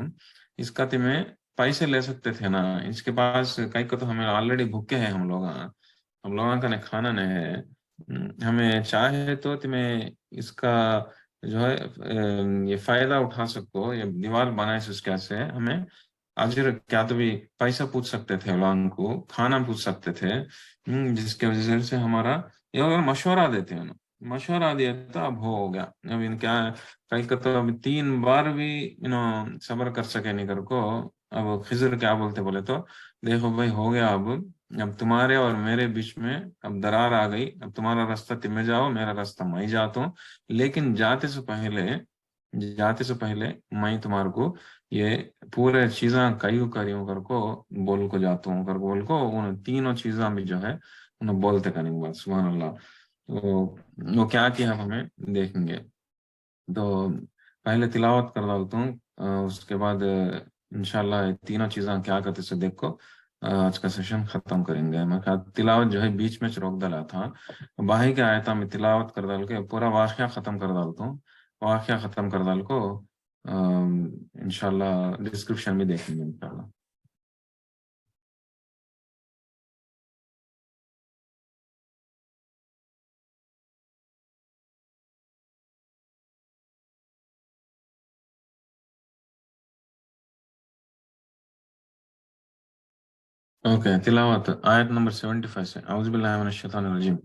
اس کا تمہیں پیسے لے سکتے تھے نا، اس کے پاس کئی کو تو ہمیں آلریڈی بھوکے ہیں ہم لوگوں کا کھانا نہیں ہے، ہمیں چاہے تو تمہیں اس کا جو ہے یہ فائدہ اٹھا سکتے ہو، یہ دیوار بنائے سے اس کے سے ہمیں اجر کیا تو بھی پیسہ پوچھ سکتے تھے، لوگوں کو کھانا پوچھ سکتے تھے، جس کی وجہ سے ہمارا یہ اگر مشورہ دیتے ہیں نا، مشورہ دیا تو اب ہو گیا، اب ان کیا کئی کا تو اب 3 بار بھی صبر کر سکے نہیں کر کو، اب خضر کیا بولتے بولے تو دیکھو بھائی ہو گیا، اب تمہارے اور میرے بیچ میں اب درار آ گئی، اب تمہارا راستہ تمہیں جاؤ، میرا راستہ میں جاتا ہوں، لیکن جاتے سے پہلے میں تمہارے کو یہ پورے چیزاں کئیوں کریوں کر کو بول کو جاتا ہوں کر بول کو ان تینوں چیزاں بھی جو ہے انہیں بولتے کریں گے، بات سبحان اللہ، تو وہ کیا کیا ہمیں دیکھیں گے، تو پہلے تلاوت کر ڈالتا ہوں، اس کے بعد انشاءاللہ تینوں چیزاں کیا کرتے سے دیکھو آج کا سیشن ختم کریں گے۔ میں کہا تلاوت جو ہے بیچ میں روک ڈالا تھا، باہی کے آیتا میں تلاوت کر ڈال کے پورا واقعہ ختم کر ڈالتا ہوں، واقعہ ختم کر ڈال کو انشاءاللہ ڈسکرپشن میں دیکھیں گے انشاءاللہ۔ اوکے، تلاوت آیت نمبر 75 سے، اعوذ باللہ من الشیطان الرجیم۔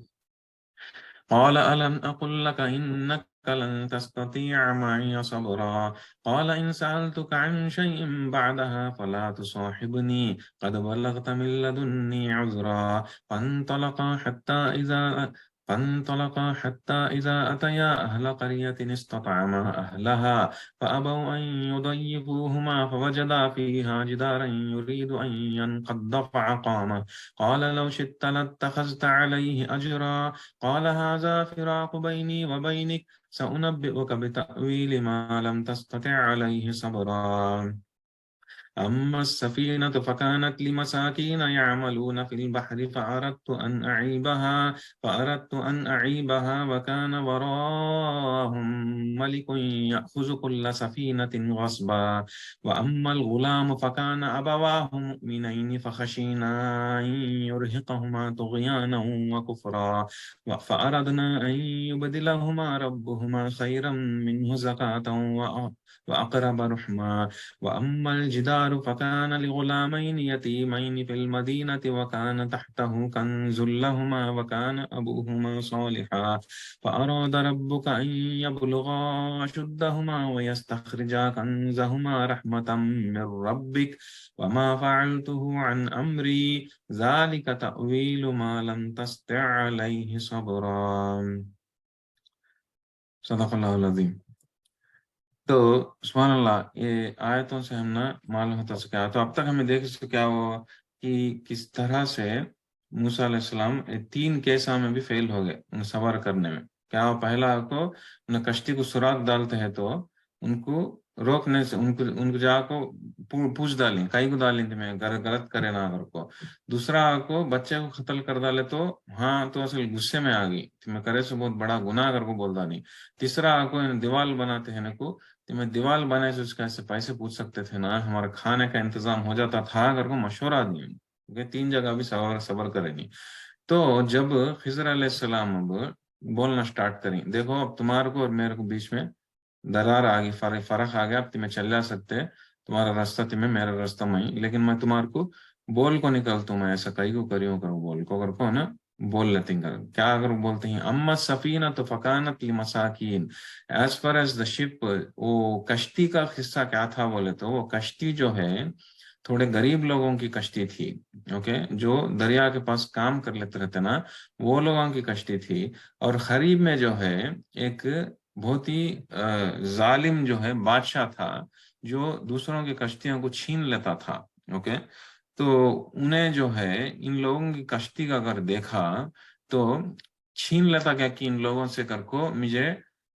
قال ألم أقل لك إنك لن تستطيع معي صبرا قال إن سألتك عن شيء بعدها فلا تصاحبني قد بلغت من لدني عذرا فانطلقا حتى إذا أتيا أهل قرية استطعما أهلها فأبوا أن يضيفوهما فوجدا فيها جدارا يريد أن ينقض فأقامه قال لو شئت لاتخذت عليه أجرا قال هذا فراق بيني وبينك سأنبئك بتأويل ما لم تستطع عليه صبرا أما السفينة فكانت لمساكين يعملون في البحر فأردت أن أعيبها وكان وراءهم ملك يأخذ كل سفينة غصبا وأما الغلام فكان أبواه مؤمنين فخشينا أن يرهقهما طغيانا وكفرا فأردنا أن يبدلهما ربهما خيرا منه زكاة وأقرب رحما وأما الجدار فكان لغلامين يتيمين في المدينة وكان تحته كنز لهما وكان أبوهما صالحا فأراد ربك أن يبلغا أشدهما ويستخرجا كنزهما رحمة من ربك وما فعلته عن أمري ذلك تأويل ما لم تستطع عليه صبرا صدق اللہ العظیم۔ تو سبحان اللہ، یہ آیتوں سے ہم نے معلوم ہوتا سکا، تو اب تک ہمیں دیکھ سکا وہ کہ کس طرح سے موسیٰ علیہ السلام 3 کیسوں میں بھی فیل ہو گئے صبر کرنے میں۔ کیا پہلا کو انہیں کشتی کو سوراخ ڈالتے ہیں تو ان کو روکنے سے ان کو جا کو پوچھ ڈالیں، کئی کو ڈالیں کہ میں غلط کرے نہ اگر کو، دوسرا کو بچے کو قتل کر ڈالے تو ہاں تو اصل غصے میں آ گئی کہ میں کرے سے بہت بڑا گناہ اگر کو بول نہیں، تیسرا کو دیوال بناتے ہیں کو میں دیوال بنے سے اس کا ایسے پیسے پوچھ سکتے تھے نا، ہمارا کھانے کا انتظام ہو جاتا تھا اگر کو مشورہ دیا، کیونکہ 3 جگہ بھی صبر کرے نہیں۔ تو جب خضر علیہ السلام اب بولنا سٹارٹ کریں، دیکھو اب تمہارے کو اور میرے کو بیچ میں درار آ گئی، فرق آ گیا، اب تمہیں چل جا سکتے، تمہارا راستہ تمہیں، میرا راستہ میں، لیکن میں تمہارے کو بول کو نکلتا ہوں، میں ایسا کئی کو کریوں کروں بول کو اگر کو نا بول لیتے ہیں، کیا اگر بولتے ہیں اما سفینہ تو فکانت لمساکین، ایز فار ایز دا شپ، وہ کشتی کا قصہ کیا تھا بولے تو وہ کشتی جو ہے تھوڑے غریب لوگوں کی کشتی تھی، اوکے، جو دریا کے پاس کام کر لیتے رہتے نا وہ لوگوں کی کشتی تھی، اور قریب میں جو ہے ایک بہت ہی ظالم جو ہے بادشاہ تھا جو دوسروں کی کشتیوں کو چھین لیتا تھا، اوکے، تو انہیں جو ہے ان لوگوں کی کشتی کا اگر دیکھا تو چھین لیتا کیا کہ ان لوگوں سے کر کو مجھے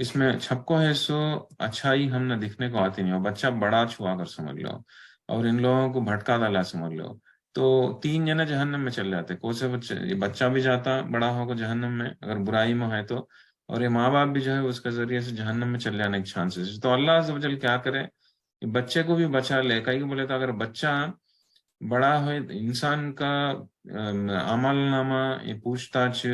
اس میں چھپ کو ہے سو اچھائی ہم نہ دکھنے کو آتی نہیں ہو، بچہ بڑا چھوا کر سمجھ لو اور ان لوگوں کو بھٹکا ڈالا سمجھ لو، تو 3 جنے جہنم میں چل جاتے، کون سے بچے، یہ بچہ بھی جاتا بڑا ہوگا جہنم میں اگر برائی میں ہے تو، اور یہ ماں باپ بھی جو ہے اس کے ذریعے سے جہنم میں چل جانے کے چانسز، تو اللہ عز و جل کیا کرے، بچے کو بھی بچا لے، کئی کو بولے تو اگر بچہ بڑا ہوئے انسان کا عمل نامہ، یہ پوچھ تاچھ،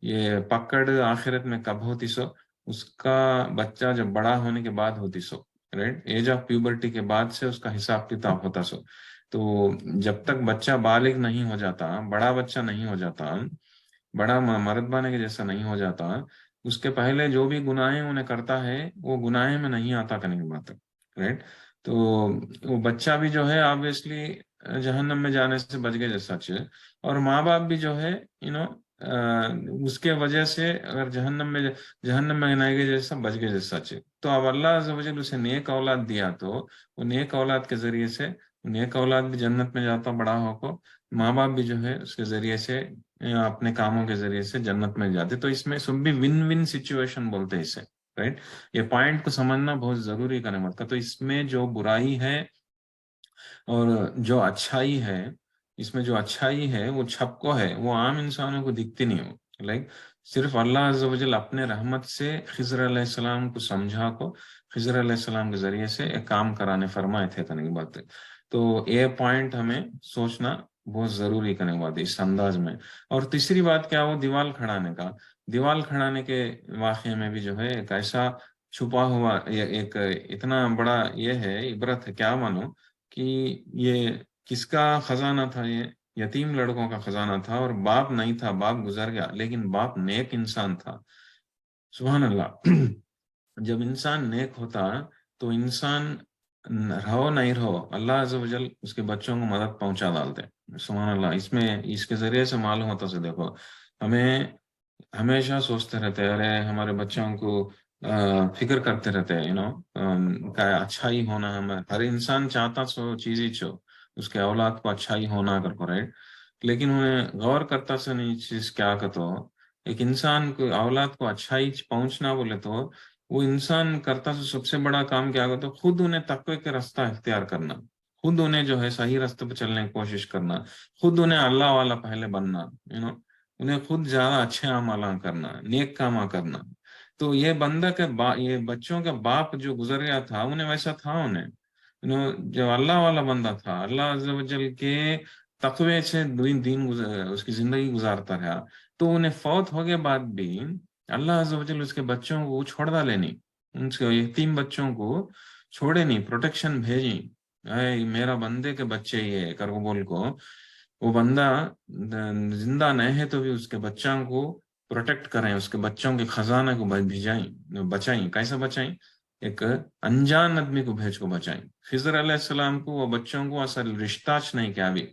یہ پکڑ آخرت میں کب ہوتی سو، اس کا بچہ جب بڑا ہونے کے بعد ہوتی سو، رائٹ، ایج آف پیوبرٹی کے بعد سے اس کا حساب کتاب ہوتا سو، تو جب تک بچہ بالغ نہیں ہو جاتا، بڑا بچہ نہیں ہو جاتا، بڑا مرد بانے کے جیسا نہیں ہو جاتا، اس کے پہلے جو بھی گناہیں انہیں کرتا ہے وہ گناہیں میں نہیں آتا کرنے کی بات ہے، رائٹ، تو وہ بچہ بھی جو ہے آبویسلی جہنم میں جانے سے بچ گئے جیسا سچ، اور ماں باپ بھی جو ہے اس کے وجہ سے اگر جہنم میں گنائے گئے جیسا بچ گئے جیسا سچ، تو اب اللہ عز و جل اسے نیک اولاد دیا تو وہ نیک اولاد کے ذریعے سے نیک اولاد بھی جنت میں جاتا بڑا ہو کو، ماں باپ بھی جو ہے اس کے ذریعے سے اپنے کاموں کے ذریعے سے جنت میں جاتے، تو اس میں سب بھی ون ون سچویشن بولتے ہیں اسے، رائٹ، یہ پوائنٹ کو سمجھنا بہت ضروری کرنے مرتا، تو اس میں جو برائی ہے اور جو اچھائی ہے، اس میں جو اچھائی ہے وہ چھپ کو ہے، وہ عام انسانوں کو دکھتی نہیں ہو، لائک صرف اللہ عز و جل اپنے رحمت سے خضر علیہ السلام کو سمجھا کو خضر علیہ السلام کے ذریعے سے ایک کام کرانے فرمائے تھے کرنے کی بات ہے، تو یہ پوائنٹ ہمیں سوچنا بہت ضروری کرنے کی بات ہے اس انداز میں۔ اور تیسری بات کیا، وہ دیوال کھڑانے کا، دیوال کھڑانے کے واقعے میں بھی جو ہے ایک ایسا چھپا ہوا ایک اتنا بڑا یہ ہے عبرت ہے، کیا مانو کہ یہ کس کا خزانہ تھا، یہ یتیم لڑکوں کا خزانہ تھا، اور باپ نہیں تھا، باپ گزر گیا، لیکن باپ نیک انسان تھا، سبحان اللہ جب انسان نیک ہوتا تو انسان رہو نہیں رہو اللہ عز و جل اس کے بچوں کو مدد پہنچا ڈالتے، سبحان اللہ، اس میں اس کے ذریعے سے معلوم ہوتا سے دیکھو، ہمیں ہمیشہ سوچتے رہتے ہیں ارے ہمارے بچوں کو فکر کرتے رہتے ہیں کا اچھائی ہونا، ہر انسان چاہتا سو چیز ہی چھو اس کے اولاد کو اچھائی ہونا کر کو، رائٹ، لیکن انہیں غور کرتا سے نہیں چیز کیا کہتے ہو، ایک انسان کو اولاد کو اچھائی پہنچنا بولے تو وہ انسان کرتا سے سب سے بڑا کام کیا کرتا، خود انہیں تقوی کے راستہ اختیار کرنا، خود انہیں جو ہے صحیح راستے پہ چلنے کی کوشش کرنا، خود انہیں اللہ والا پہلے بننا، انہیں خود زیادہ اچھے عمل کرنا، نیک کام کرنا، تو یہ بندہ کے یہ بچوں کا باپ جو گزر گیا تھا انہیں ویسا تھا، انہیں جو اللہ والا بندہ تھا اللہ عز و جل کے تقوی سے دین اس کی زندگی گزارتا رہا، تو انہیں فوت ہوگے بعد بھی اللہ عز و جل اس کے بچوں کو چھوڑ ڈالے نہیں، ان کے یتیم بچوں کو چھوڑے نہیں، پروٹیکشن بھیجی، اے میرا بندے کے بچے یہ کر کو بول کو، وہ بندہ زندہ نہیں ہے تو بھی اس کے بچوں کو پروٹیکٹ کریں، اس کے بچوں کے خزانہ کو بچائیں، کیسا بچائیں، ایک انجان آدمی کو بھیج کو بچائیں، خضر علیہ السلام کو وہ بچوں کو اصل رشتہ نہیں کیا بھی،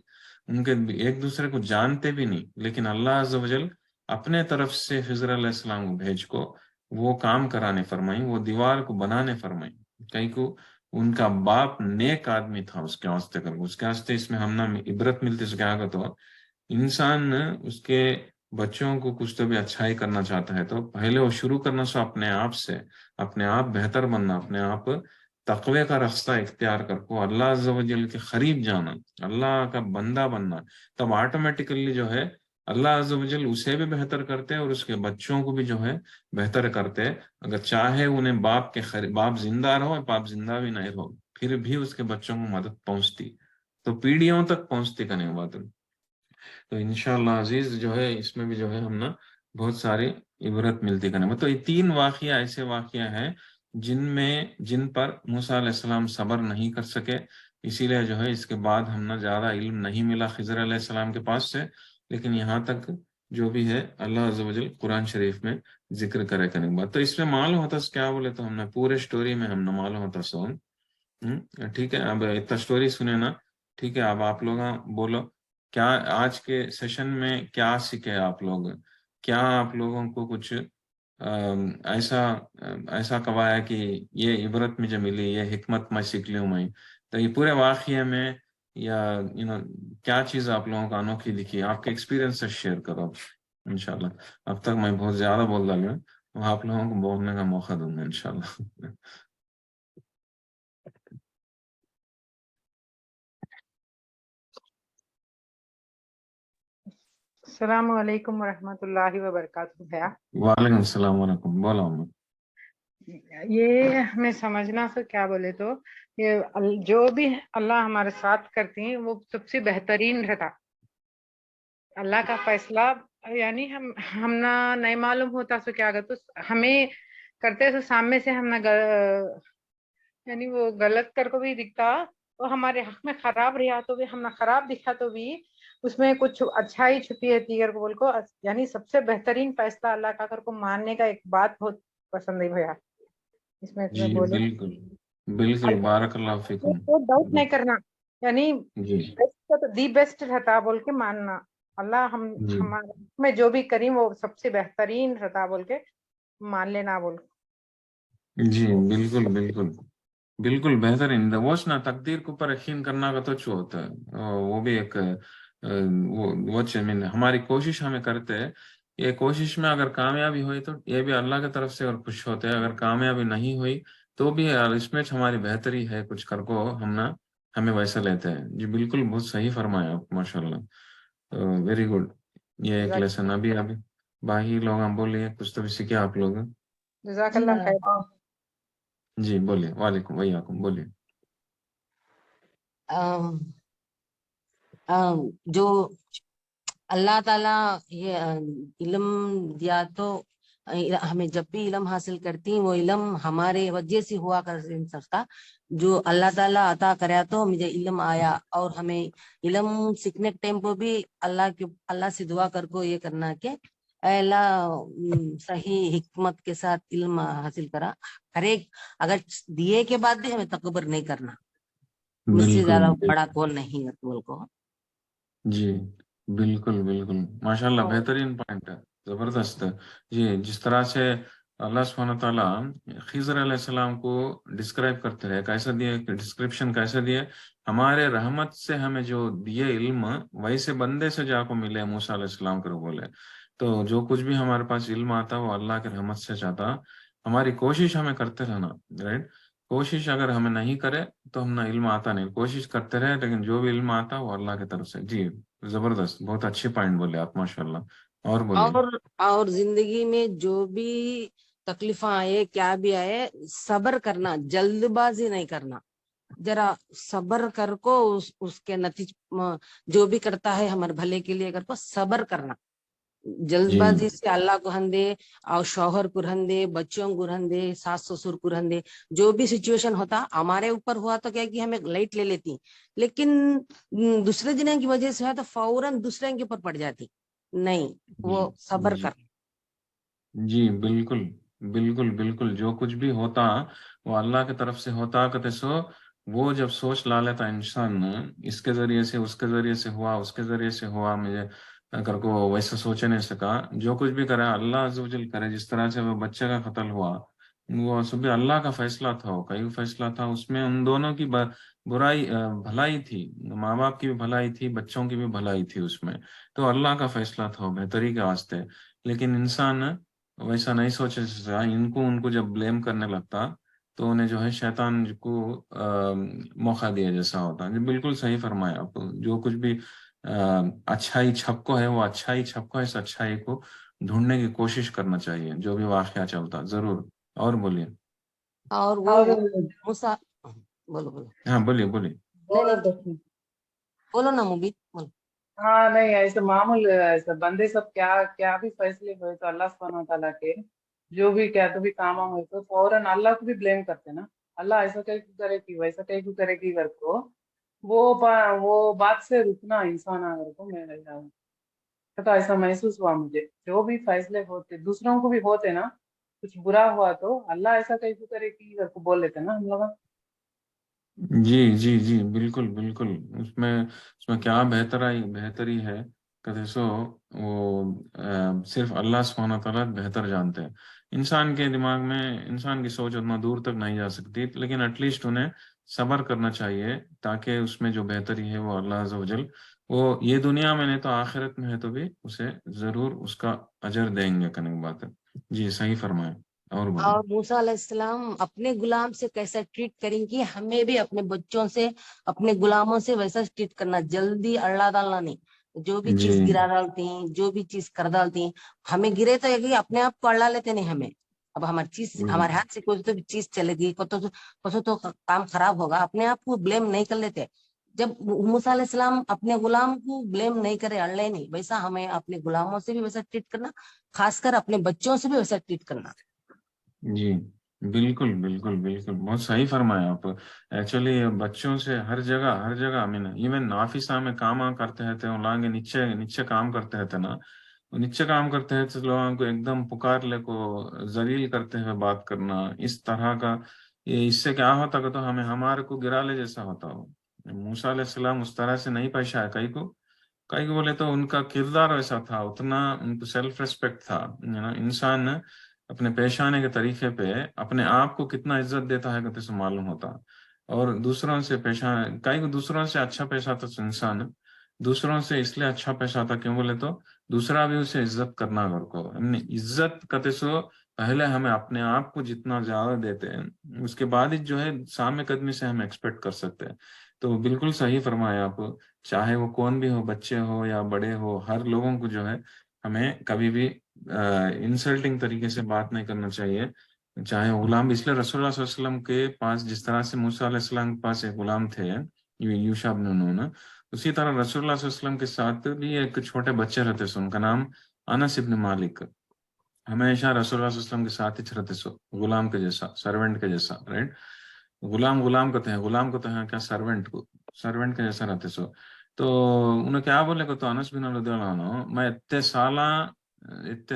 ان کے ایک دوسرے کو جانتے بھی نہیں، لیکن اللہ عز و جل اپنے طرف سے خضر علیہ السلام کو بھیج کو وہ کام کرانے فرمائیں، وہ دیوار کو بنانے فرمائیں، کہیں کو ان کا باپ نیک آدمی تھا اس کے واسطے کر اس کے واسطے، اس میں ہم نا عبرت ملتی سے کیا تو انسان اس کے بچوں کو کچھ تو بھی اچھائی کرنا چاہتا ہے تو پہلے وہ شروع کرنا سو اپنے آپ سے، اپنے آپ بہتر بننا، اپنے آپ تقوی کا راستہ اختیار کر کو اللہ عز و جل کے قریب جانا، اللہ کا بندہ بننا، تب آٹومیٹکلی جو ہے اللہ عز و جل اسے بھی بہتر کرتے اور اس کے بچوں کو بھی جو ہے بہتر کرتے، اگر چاہے انہیں باپ زندہ رہو، باپ زندہ بھی نہیں رہو پھر بھی اس کے بچوں کو مدد پہنچتی، تو پیڑھیوں تک پہنچتی کرنے بات، تو انشاءاللہ عزیز جو ہے اس میں بھی جو ہے ہم نا بہت ساری عبرت ملتی کرنے میں، تو یہ 3 واقعہ ایسے واقعہ ہیں جن پر موسیٰ علیہ السلام صبر نہیں کر سکے، اسی لیے جو ہے اس کے بعد ہم نا زیادہ علم نہیں ملا خضر علیہ السلام کے پاس سے، لیکن یہاں تک جو بھی ہے اللہ عز و جل قرآن شریف میں ذکر کرے کرنے کے بعد، تو اس میں معلوم ہوتا ہے کیا بولے تو ہم نے پورے سٹوری میں ہم نے معلوم ہوتا سو ٹھیک ہے، اب اتنا سٹوری سنے نا، ٹھیک ہے، اب آپ لوگ بولو کیا آج کے سیشن میں کیا سیکھے آپ لوگ، کیا آپ لوگوں کو کچھ ایسا کوایا کہ یہ عبرت مجھے ملی، یہ حکمت میں سیکھ لوں میں، تو یہ پورے واقعے میں یا کیا چیز آپ لوگوں کا انوکھی دکھی، آپ کے ایکسپیرینس سے شیئر کرو انشاءاللہ، اب تک میں بہت زیادہ بول رہا ہوں، وہ آپ لوگوں کو بولنے کا موقع دوں گا انشاءاللہ. السلام علیکم ورحمۃ اللہ وبرکاتہ. بھیا وعلیکم السلام ورحمۃ. بولا ہوں. یہ ہمیں سمجھنا سے کیا بولے تو یہ جو بھی اللہ ہمارے ساتھ کرتی ہیں وہ سب سے بہترین رہتا. اللہ کا فیصلہ یعنی ہم نہ نہیں معلوم ہوتا سو کیا تو ہمیں کرتے سو سامنے سے ہم نہ یعنی وہ غلط کر کو بھی دکھتا وہ ہمارے حق میں خراب رہا تو بھی ہم نہ خراب دکھا تو بھی اس میں کچھ اچھائی چھپی ہے تیگر کو بول کو یعنی سب سے بہترین فیصلہ اللہ کا کر کو ماننے کا ایک بات بہت پسند ہے بھیا اس میں جی بولے بالکل بالکل. بارک اللہ فیکم. کو ڈاؤٹ نہیں کرنا یعنی جی دی بیسٹ رہتا بول کے ماننا. اللہ جی ہمارے میں جو بھی کریں وہ سب سے بہترین رہتا بول کے مان لینا بول. جی بالکل بالکل بالکل بہترین. وہ نا تقدیر کے اوپر یقین کرنا کا تو چھو ہوتا ہے. وہ بھی ایک وہ ہماری کوشش ہمیں کرتے ہیں. یہ کوشش میں اگر کامیابی ہوئی تو یہ بھی اللہ کی طرف سے اور خوش ہوتے ہیں. اگر کامیابی نہیں ہوئی تو بھی اس میں ہماری بہتری ہے کچھ کر کو ہمیں ویسا لیتے ہیں. جی بالکل بہت صحیح فرمایا آپ ماشاء اللہ. Very good. یہ ایک لیسن ابھی باقی لوگ ہم بولیے کچھ تو بھی سیکھے آپ لوگ. جزاک اللہ خیر. جی بولیے. وعلیکم وعلیکم بولیے. جو اللہ تعالیٰ یہ علم دیا تو ہمیں جب بھی علم حاصل کرتی ہیں وہ علم ہمارے وجہ سے ہوا کر سکتا. جو اللہ تعالیٰ عطا کریا تو مجھے علم آیا اور ہمیں علم سیکھنے کے ٹائم پہ بھی اللہ سے دعا کر کو یہ کرنا کہ اے اللہ صحیح حکمت کے ساتھ علم حاصل کرا. ہر ایک اگر دیے کے بعد بھی ہمیں تکبر نہیں کرنا. مجھ سے زیادہ بالکل بڑا کون نہیں ہے تم کو. جی بالکل بالکل ماشاء اللہ. بہترین پوائنٹ ہے. زبردست ہے. جی جس طرح سے اللہ سبحانہ تعالیٰ خضر علیہ السلام کو ڈسکرائب کرتے ہیں کیسا دیے ڈسکرپشن کیسا دیے ہمارے رحمت سے ہمیں جو دیے علم ویسے بندے سے جا کو ملے موسیٰ علیہ السلام کو بولے. تو جو کچھ بھی ہمارے پاس علم آتا وہ اللہ کے رحمت سے چاہتا. ہماری کوشش ہمیں کرتے رہنا. رائٹ. کوشش اگر ہمیں نہیں کرے تو ہم نہ علم آتا نہیں. کوشش کرتے رہے لیکن جو بھی علم آتا وہ اللہ کی طرف سے. جی زبردست. بہت اچھے پوائنٹ بولے آپ ماشاء اللہ. اور بولیے. اور زندگی میں جو بھی تکلیف آئے کیا بھی آئے صبر کرنا. جلد بازی نہیں کرنا. ذرا صبر کر کو اس کے نتیجے جو بھی کرتا ہے ہمارے بھلے کے لیے کر کو صبر کرنا. جلد جی بازی سے اللہ کو ہندے اور شوہر کو ہندے بچوں کو ہندے ساس سسر کو ہندے جو بھی سچویشن ہوتا ہمارے اوپر ہوا تو کیا کہ ہمیں لائٹ لے لیتی لیکن دوسرے دن کی وجہ سے ہے تو فوراً دوسرے کے اوپر پڑ جاتی. نہیں وہ صبر جی کر. جی بالکل بالکل بالکل. جو کچھ بھی ہوتا وہ اللہ کی طرف سے ہوتا کہتے سو وہ جب سوچ لا لیتا انسان اس کے ذریعے سے اس کے ذریعے سے ہوا اس کے ذریعے سے ہوا مجھے اگر کو ویسا سوچے نہیں سکا. جو کچھ بھی کرے اللہ عز و جل کرے. جس طرح سے وہ بچے کا قتل ہوا وہ صبح اللہ کا فیصلہ تھا. وہ کئی فیصلہ تھا اس میں ان دونوں کی برائی بھلائی تھی. ماں باپ کی بھی بھلائی تھی بچوں کی بھی بھلائی تھی اس میں. تو اللہ کا فیصلہ تھا بہتری کے واسطے. لیکن انسان ویسا نہیں سوچے ان کو جب بلیم کرنے لگتا تو انہیں جو ہے شیطان کو موقع دیا جیسا ہوتا. بالکل صحیح فرمایا آپ. جو کچھ بھی اچھائی چھپ کو ہے وہ اچھائی چھپ کو اس اچھائی کو ڈھونڈنے کی کوشش کرنا چاہیے جو بھی واقعہ چلتا ضرور. اور بولیے. اور وہ موسیٰ بولو بولو. ہاں بولیے بولیے. نہیں بولو نا مبین بولو. ہاں نہیں ایسے معمول ایسے بندے سب کیا بھی فیصلے ہوئے تو اللہ سبحانہ وتعالیٰ کے جو بھی کیا تو بھی کام ہوئے تو فوراً اللہ کو بھی بلیم کرتے نا. اللہ ایسا کہیں کرے گی ویسا کہیں کرے گی گھر کو وہ بات سے رکنا انسان اگر کو میں تو ایسا محسوس ہوا مجھے. جو بھی فیصلے ہوتے دوسروں کو بھی ہوتے نا کچھ برا ہوا تو اللہ ایسا کہیں کرے گی گھر کو بول لیتے نا ہم لوگ. جی جی جی بالکل بالکل. اس میں کیا بہتری ہے کہ سو وہ صرف اللہ سبحانہ تعالیٰ بہتر جانتے ہیں. انسان کے دماغ میں انسان کی سوچ اتنا دور تک نہیں جا سکتی لیکن ایٹ لیسٹ انہیں صبر کرنا چاہیے تاکہ اس میں جو بہتری ہے وہ اللہ عز و جل وہ یہ دنیا میں نہیں تو آخرت میں ہے تو بھی اسے ضرور اس کا اجر دیں گے. کرنے کی بات ہے. جی صحیح فرمائے، اور بولے. اور موسیٰ علیہ السلام اپنے غلام سے کیسا ٹریٹ کریں گے، ہمیں بھی اپنے بچوں سے اپنے غلاموں سے ویسا ٹریٹ کرنا. جلدی اللہ ڈالنا نہیں. جو بھی جی چیز گرا ڈالتے ہیں، جو بھی چیز کر ڈالتے ہیں، ہمیں گرے تو یہ اپنے آپ کو اللہ لیتے نہیں ہمیں. اب ہماری چیز ہمارے ہاتھ سے کوئی تو چیز چلے گی، کچھ تو کام خراب ہوگا، اپنے آپ کو بلیم نہیں کر لیتے. جب موسیٰ علیہ السلام اپنے غلام کو بلیم نہیں کرے، اللہ نہیں، ویسا ہمیں اپنے غلاموں سے بھی ویسا ٹریٹ کرنا، خاص کر اپنے بچوں سے بھی ویسا ٹریٹ کرنا. جی بالکل بالکل بالکل، بہت صحیح فرمایا آپ. ایکچولی بچوں سے ہر جگہ ایون آفس میں کام کرتے رہتے ہیں، نیچے کام کرتے رہتے نا، نیچے کام کرتے ہیں تو لوگوں کو ایک دم پکار لے کو ذلیل کرتے ہوئے بات کرنا، اس طرح کا. اس سے کیا ہوتا کہ تو ہمارے کو گرا لے جیسا ہوتا ہو. موسیٰ علیہ السلام اس طرح سے نہیں پیش آیا. کئی کو بولے تو ان کا کردار ایسا تھا، اتنا ان کو سیلف ریسپیکٹ تھا. انسان اپنے پیش آنے کے طریقے پہ اپنے آپ کو کتنا عزت دیتا ہے کہ معلوم ہوتا. اور دوسروں سے کئی کو دوسروں سے اچھا پیش آتا تو انسان دوسروں سے اس لیے اچھا پیش آتا کیوں بولے تو دوسرا بھی اسے عزت کرنا. گھر کو عزت کرتے سو پہلے ہمیں اپنے آپ کو جتنا زیادہ دیتے ہیں، اس کے بعد ہی جو ہے سامنے قدمی سے ہم ایکسپیکٹ کر سکتے ہیں. تو بالکل صحیح فرمایا آپ. چاہے وہ کون بھی ہو، بچے ہو یا بڑے ہو، ہر لوگوں کو جو ہے ہمیں کبھی بھی انسلٹنگ طریقے سے بات نہیں کرنا چاہیے. چاہے غلام، اس لیے رسول اللہ صلی اللہ علیہ وسلم کے پاس جس طرح سے موسیٰ علیہ السلام کے پاس ایک غلام تھے یوشع بن نون، اسی طرح رسول اللہ صلی اللہ علیہ وسلم کے ساتھ بھی ایک چھوٹے بچے رہتے سو، ان کا نام انس ابن مالک. ہمیشہ رسول اللہ صلی اللہ علیہ وسلم کے ساتھ ہی رہتے سو، غلام کے جیسا، سرونٹ کے جیسا. رائٹ، غلام کہتے ہیں، غلام کو تو ہیں کیا، سرونٹ کے جیسا رہتے سو. تو انہیں کیا بولے کہ تو انس بن رضی اللہ عنہ، میں اتنے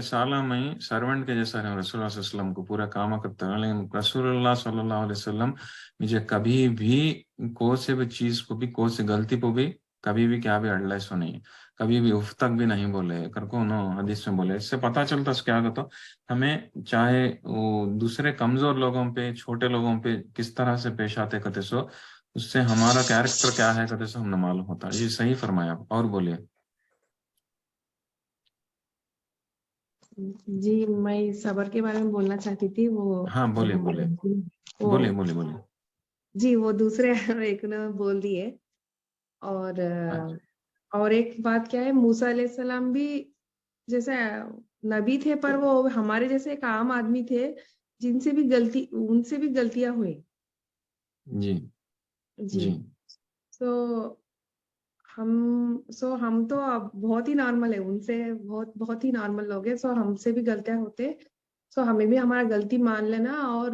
سالہ میں سرونٹ کے جیسا رہا رسول اللہ صلی اللہ علیہ وسلم کو پورا کام کرتا ہے، لیکن رسول اللہ صلی اللہ علیہ وسلم مجھے کبھی بھی کوئی سے بھی چیز کو بھی، کوئی سی غلطی کو بھی کبھی بھی کیا بھی اڑلے سو نہیں، کبھی بھی اف تک بھی نہیں بولے کر کو نو حدیث میں بولے. اس سے پتہ چلتا ہے کیا کہتا ہمیں، چاہے وہ دوسرے کمزور لوگوں پہ، چھوٹے لوگوں پہ کس طرح سے پیش آتے کہتے سو، اس سے ہمارا کیریکٹر کیا ہے کہتے سو ہم نے معلوم ہوتا. یہ صحیح فرمایا. اور بولیے. جی میں صبر کے بارے میں بولنا چاہتی تھی. وہ ہاں بولیے بولیے بولیے بولیے بولیے. جی وہ دوسرے ایک نے بول دیے. اور ایک بات کیا ہے، موسیٰ علیہ السلام بھی جیسے نبی تھے، پر وہ ہمارے جیسے ایک عام آدمی تھے، ان سے بھی غلطیاں ہوئی. جی جی ہم تو اب بہت ہی نارمل ہے، ان سے بہت ہی نارمل لوگ ہیں. ہم سے بھی غلطیاں ہوتے، ہمیں بھی ہمارا غلطی مان لینا، اور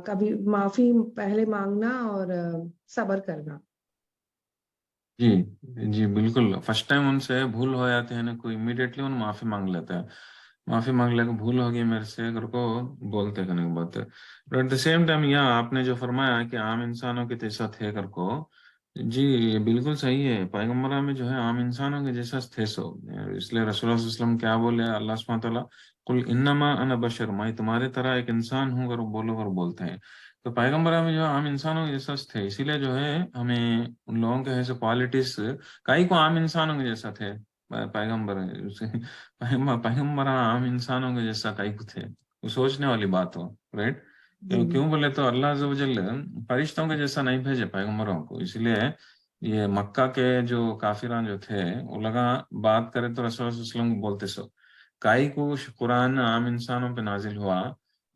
کبھی معافی پہلے مانگنا، اور صبر کرنا. جی جی بالکل. فرسٹ ٹائم ان سے بھول ہو جاتے ہیں نا، کوئی امیڈیٹلی ان معافی مانگ لیتا ہے، معافی مانگ لے کے بھول ہوگی میرے سے اگر کو بولتے کرنے کی بات ہے. ایٹ دا سیم ٹائم یہاں آپ نے جو فرمایا کہ عام انسانوں کے جیسا تھے کر کو، جی یہ بالکل صحیح ہے. پیغمبروں میں جو ہے عام انسانوں کے جیسا تھے سو. اس لیے رسول اللہ صلی اللہ علیہ وسلم کیا بولے، اللہ سبحانہ تعالیٰ قل انما انا بشر، میں تمہارے طرح ایک انسان ہوں اگر بولو اور بولتے ہیں. تو پیغمبروں میں جو عام انسانوں کے جیسا تھے، اسی لیے جو ہے ہمیں ان لوگوں کے ایسے کوالٹیز کئی کو عام انسانوں کے جیسا تھے. پیغمبر عام انسانوں کے جیسا کئی کو تھے، وہ سوچنے والی بات ہو. رائٹ، کیوں بولے تو اللہ عز و جل فرشتوں کے جیسا نہیں بھیجے پیغمبروں کو. اس لیے یہ مکہ کے جو کافران جو تھے وہ لگا بات کرے تو رسول اللہ صلی اللہ علیہ وسلم کو بولتے سو. کئی کو قرآن عام انسانوں پہ نازل ہوا،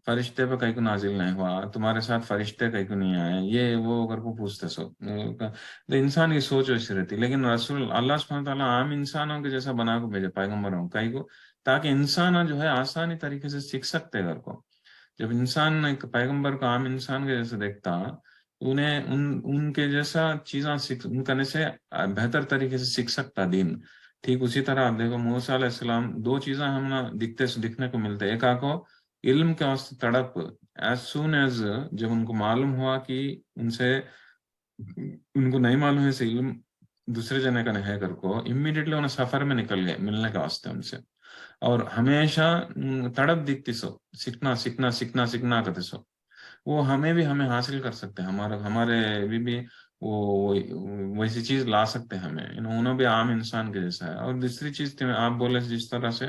فرشتے پہ کئی کو نازل نہیں ہوا، تمہارے ساتھ فرشتے کئی کو نہیں آئے، یہ وہ اگر کو پوچھتے سو. تو انسان کی سوچ ویسی رہتی. لیکن رسول اللہ سبحانہ تعالیٰ عام انسانوں کے جیسا بنا کو بھیجے پیغمبروں کئی کو، تاکہ انسان جو ہے آسانی طریقے سے سیکھ سکتے گھر کو. جب انسان ایک پیغمبر کو عام انسان کے جیسے دیکھتا، انہیں ان کے جیسا چیزاں ان کرنے سے بہتر طریقے سے سیکھ سکتا دین. ٹھیک اسی طرح آپ دیکھو موسیٰ علیہ السلام، دو چیزیں ہم دکھنے کو ملتے. ایک آنکھوں علم کے واسطے تڑپ، ایز سون ایز جب ان کو معلوم ہوا کہ ان کو نہیں معلوم ہے علم دوسرے جنے کا نہیں ہے کر کو، امیڈیٹلی انہیں سفر میں نکل گئے ملنے کے واسطے ان سے. اور ہمیشہ تڑپ دکھتی سو، سیکھنا سیکھنا سیکھنا سیکھنا کرتے سو. وہ ہمیں حاصل کر سکتے ہیں، ہمارے بھی وہ ویسی چیز لا سکتے ہیں ہمیں. انہوں بھی عام انسان کے جیسا ہے. اور دوسری چیز آپ بولے جس طرح سے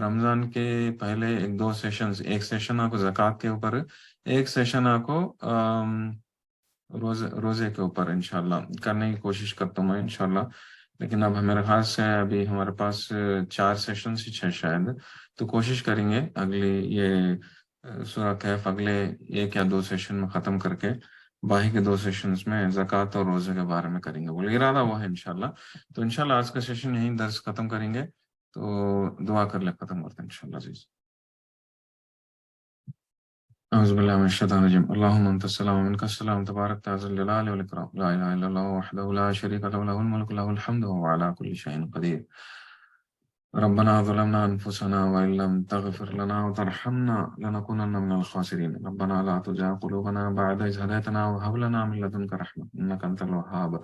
رمضان کے پہلے 1-2 سیشنز، ایک سیشن آپ کو زکوٰۃ کے اوپر، ایک سیشن آپ کو روزے کے اوپر انشاءاللہ کرنے کی کوشش کرتا ہوں میں انشاءاللہ. لیکن اب میرے خیال سے ابھی ہمارے پاس 4 سیشنز ہی ہے شاید، تو کوشش کریں گے اگلی یہ سورہ کہف اگلے 1 یا 2 سیشن میں ختم کر کے باقی کے 2 سیشنز میں زکوٰۃ اور روزے کے بارے میں کریں گے. وہ ارادہ وہ ہے انشاءاللہ. تو انشاءاللہ آج کا سیشن یہیں درس ختم کریں گے. تو دعا کر لے ختم کرتے ہیں انشاءاللہ عزیز. اعوذ باللہ من الشیطان الرجیم. اللہم انت السلام ومنک السلام تبارک یا ذا الجلال والاکرام. لا الہ الا اللہ وحدہ لا شریک له له الملک له الحمد وهو على كل شيء قدیر. ربنا ظلمنا انفسنا وان لم تغفر لنا وترحمنا لنكونن من الخاسرين. ربنا لا تزغ قلوبنا بعد إذ هديتنا وهب لنا من لدنك رحمة إنك أنت الوهاب.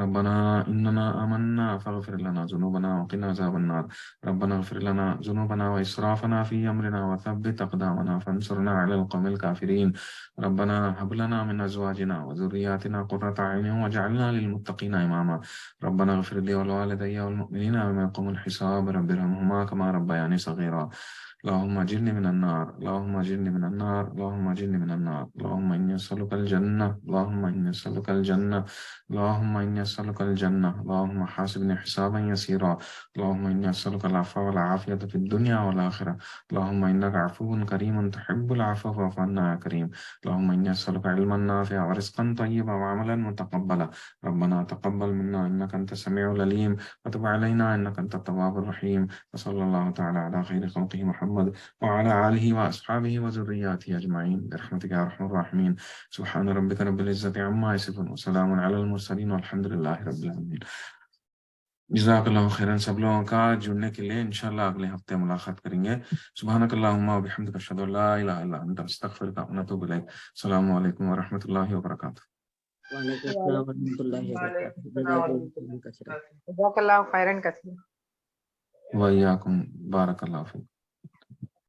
ربنا إننا آمنا فاغفر لنا ذنوبنا وقنا عذاب النار. ربنا اغفر لنا ذنوبنا وإسرافنا في أمرنا وثبت أقدامنا فانصرنا على القوم الكافرين. ربنا هب لنا من أزواجنا وذرياتنا قرة أعين واجعلنا للمتقين إماما. ربنا اغفر لي ولوالدي والمؤمنين يوم يقوم الحساب. رب ارحمهما كما ربياني صغيرا. اللهم اجرني من النار، اللهم اجرني من النار، اللهم اجرني من النار. اللهم إني أسألك الجنة، اللهم إني أسألك الجنة، اللهم إني أسألك الجنة. اللهم حاسبني حسابا يسيرا. اللهم إني أسألك العفو والعافية في الدنيا والآخرة. اللهم إنك عفو كريم تحب العفو فاعف عنا يا كريم. اللهم إني أسألك علما نافعا ورزقا طيبا وعملا متقبلا. ربنا تقبل منا إنك أنت السميع العليم وتب علينا إنك أنت التواب الرحيم. وصلى الله تعالى على خير خلقه محمد وعلى آله وأصحابه وذرياته أجمعين برحمتك يا أرحم الراحمين. سبحان ربك رب العزة عما يصفون وسلام على المرسلين والحمد لله رب العالمين. جزاک اللہ خیرن سب لوگوں کا جڑنے کے لیے. انشاءاللہ اگلے ہفتے ملاقات کریں گے. سبحانک اللہم و بحمدک اشہد ان لا الہ الا انت استغفرک و اتوب الیک. السلام علیکم ورحمۃ اللہ وبرکاتہ. وعلیکم السلام ورحمۃ اللہ وعلیکم وبرکاتہ. السلام ورحمۃ اللہ جزاک وبرکاتہ. جزاک اللہ خیرن کثیر. وإیاکم بارک اللہ فیکم.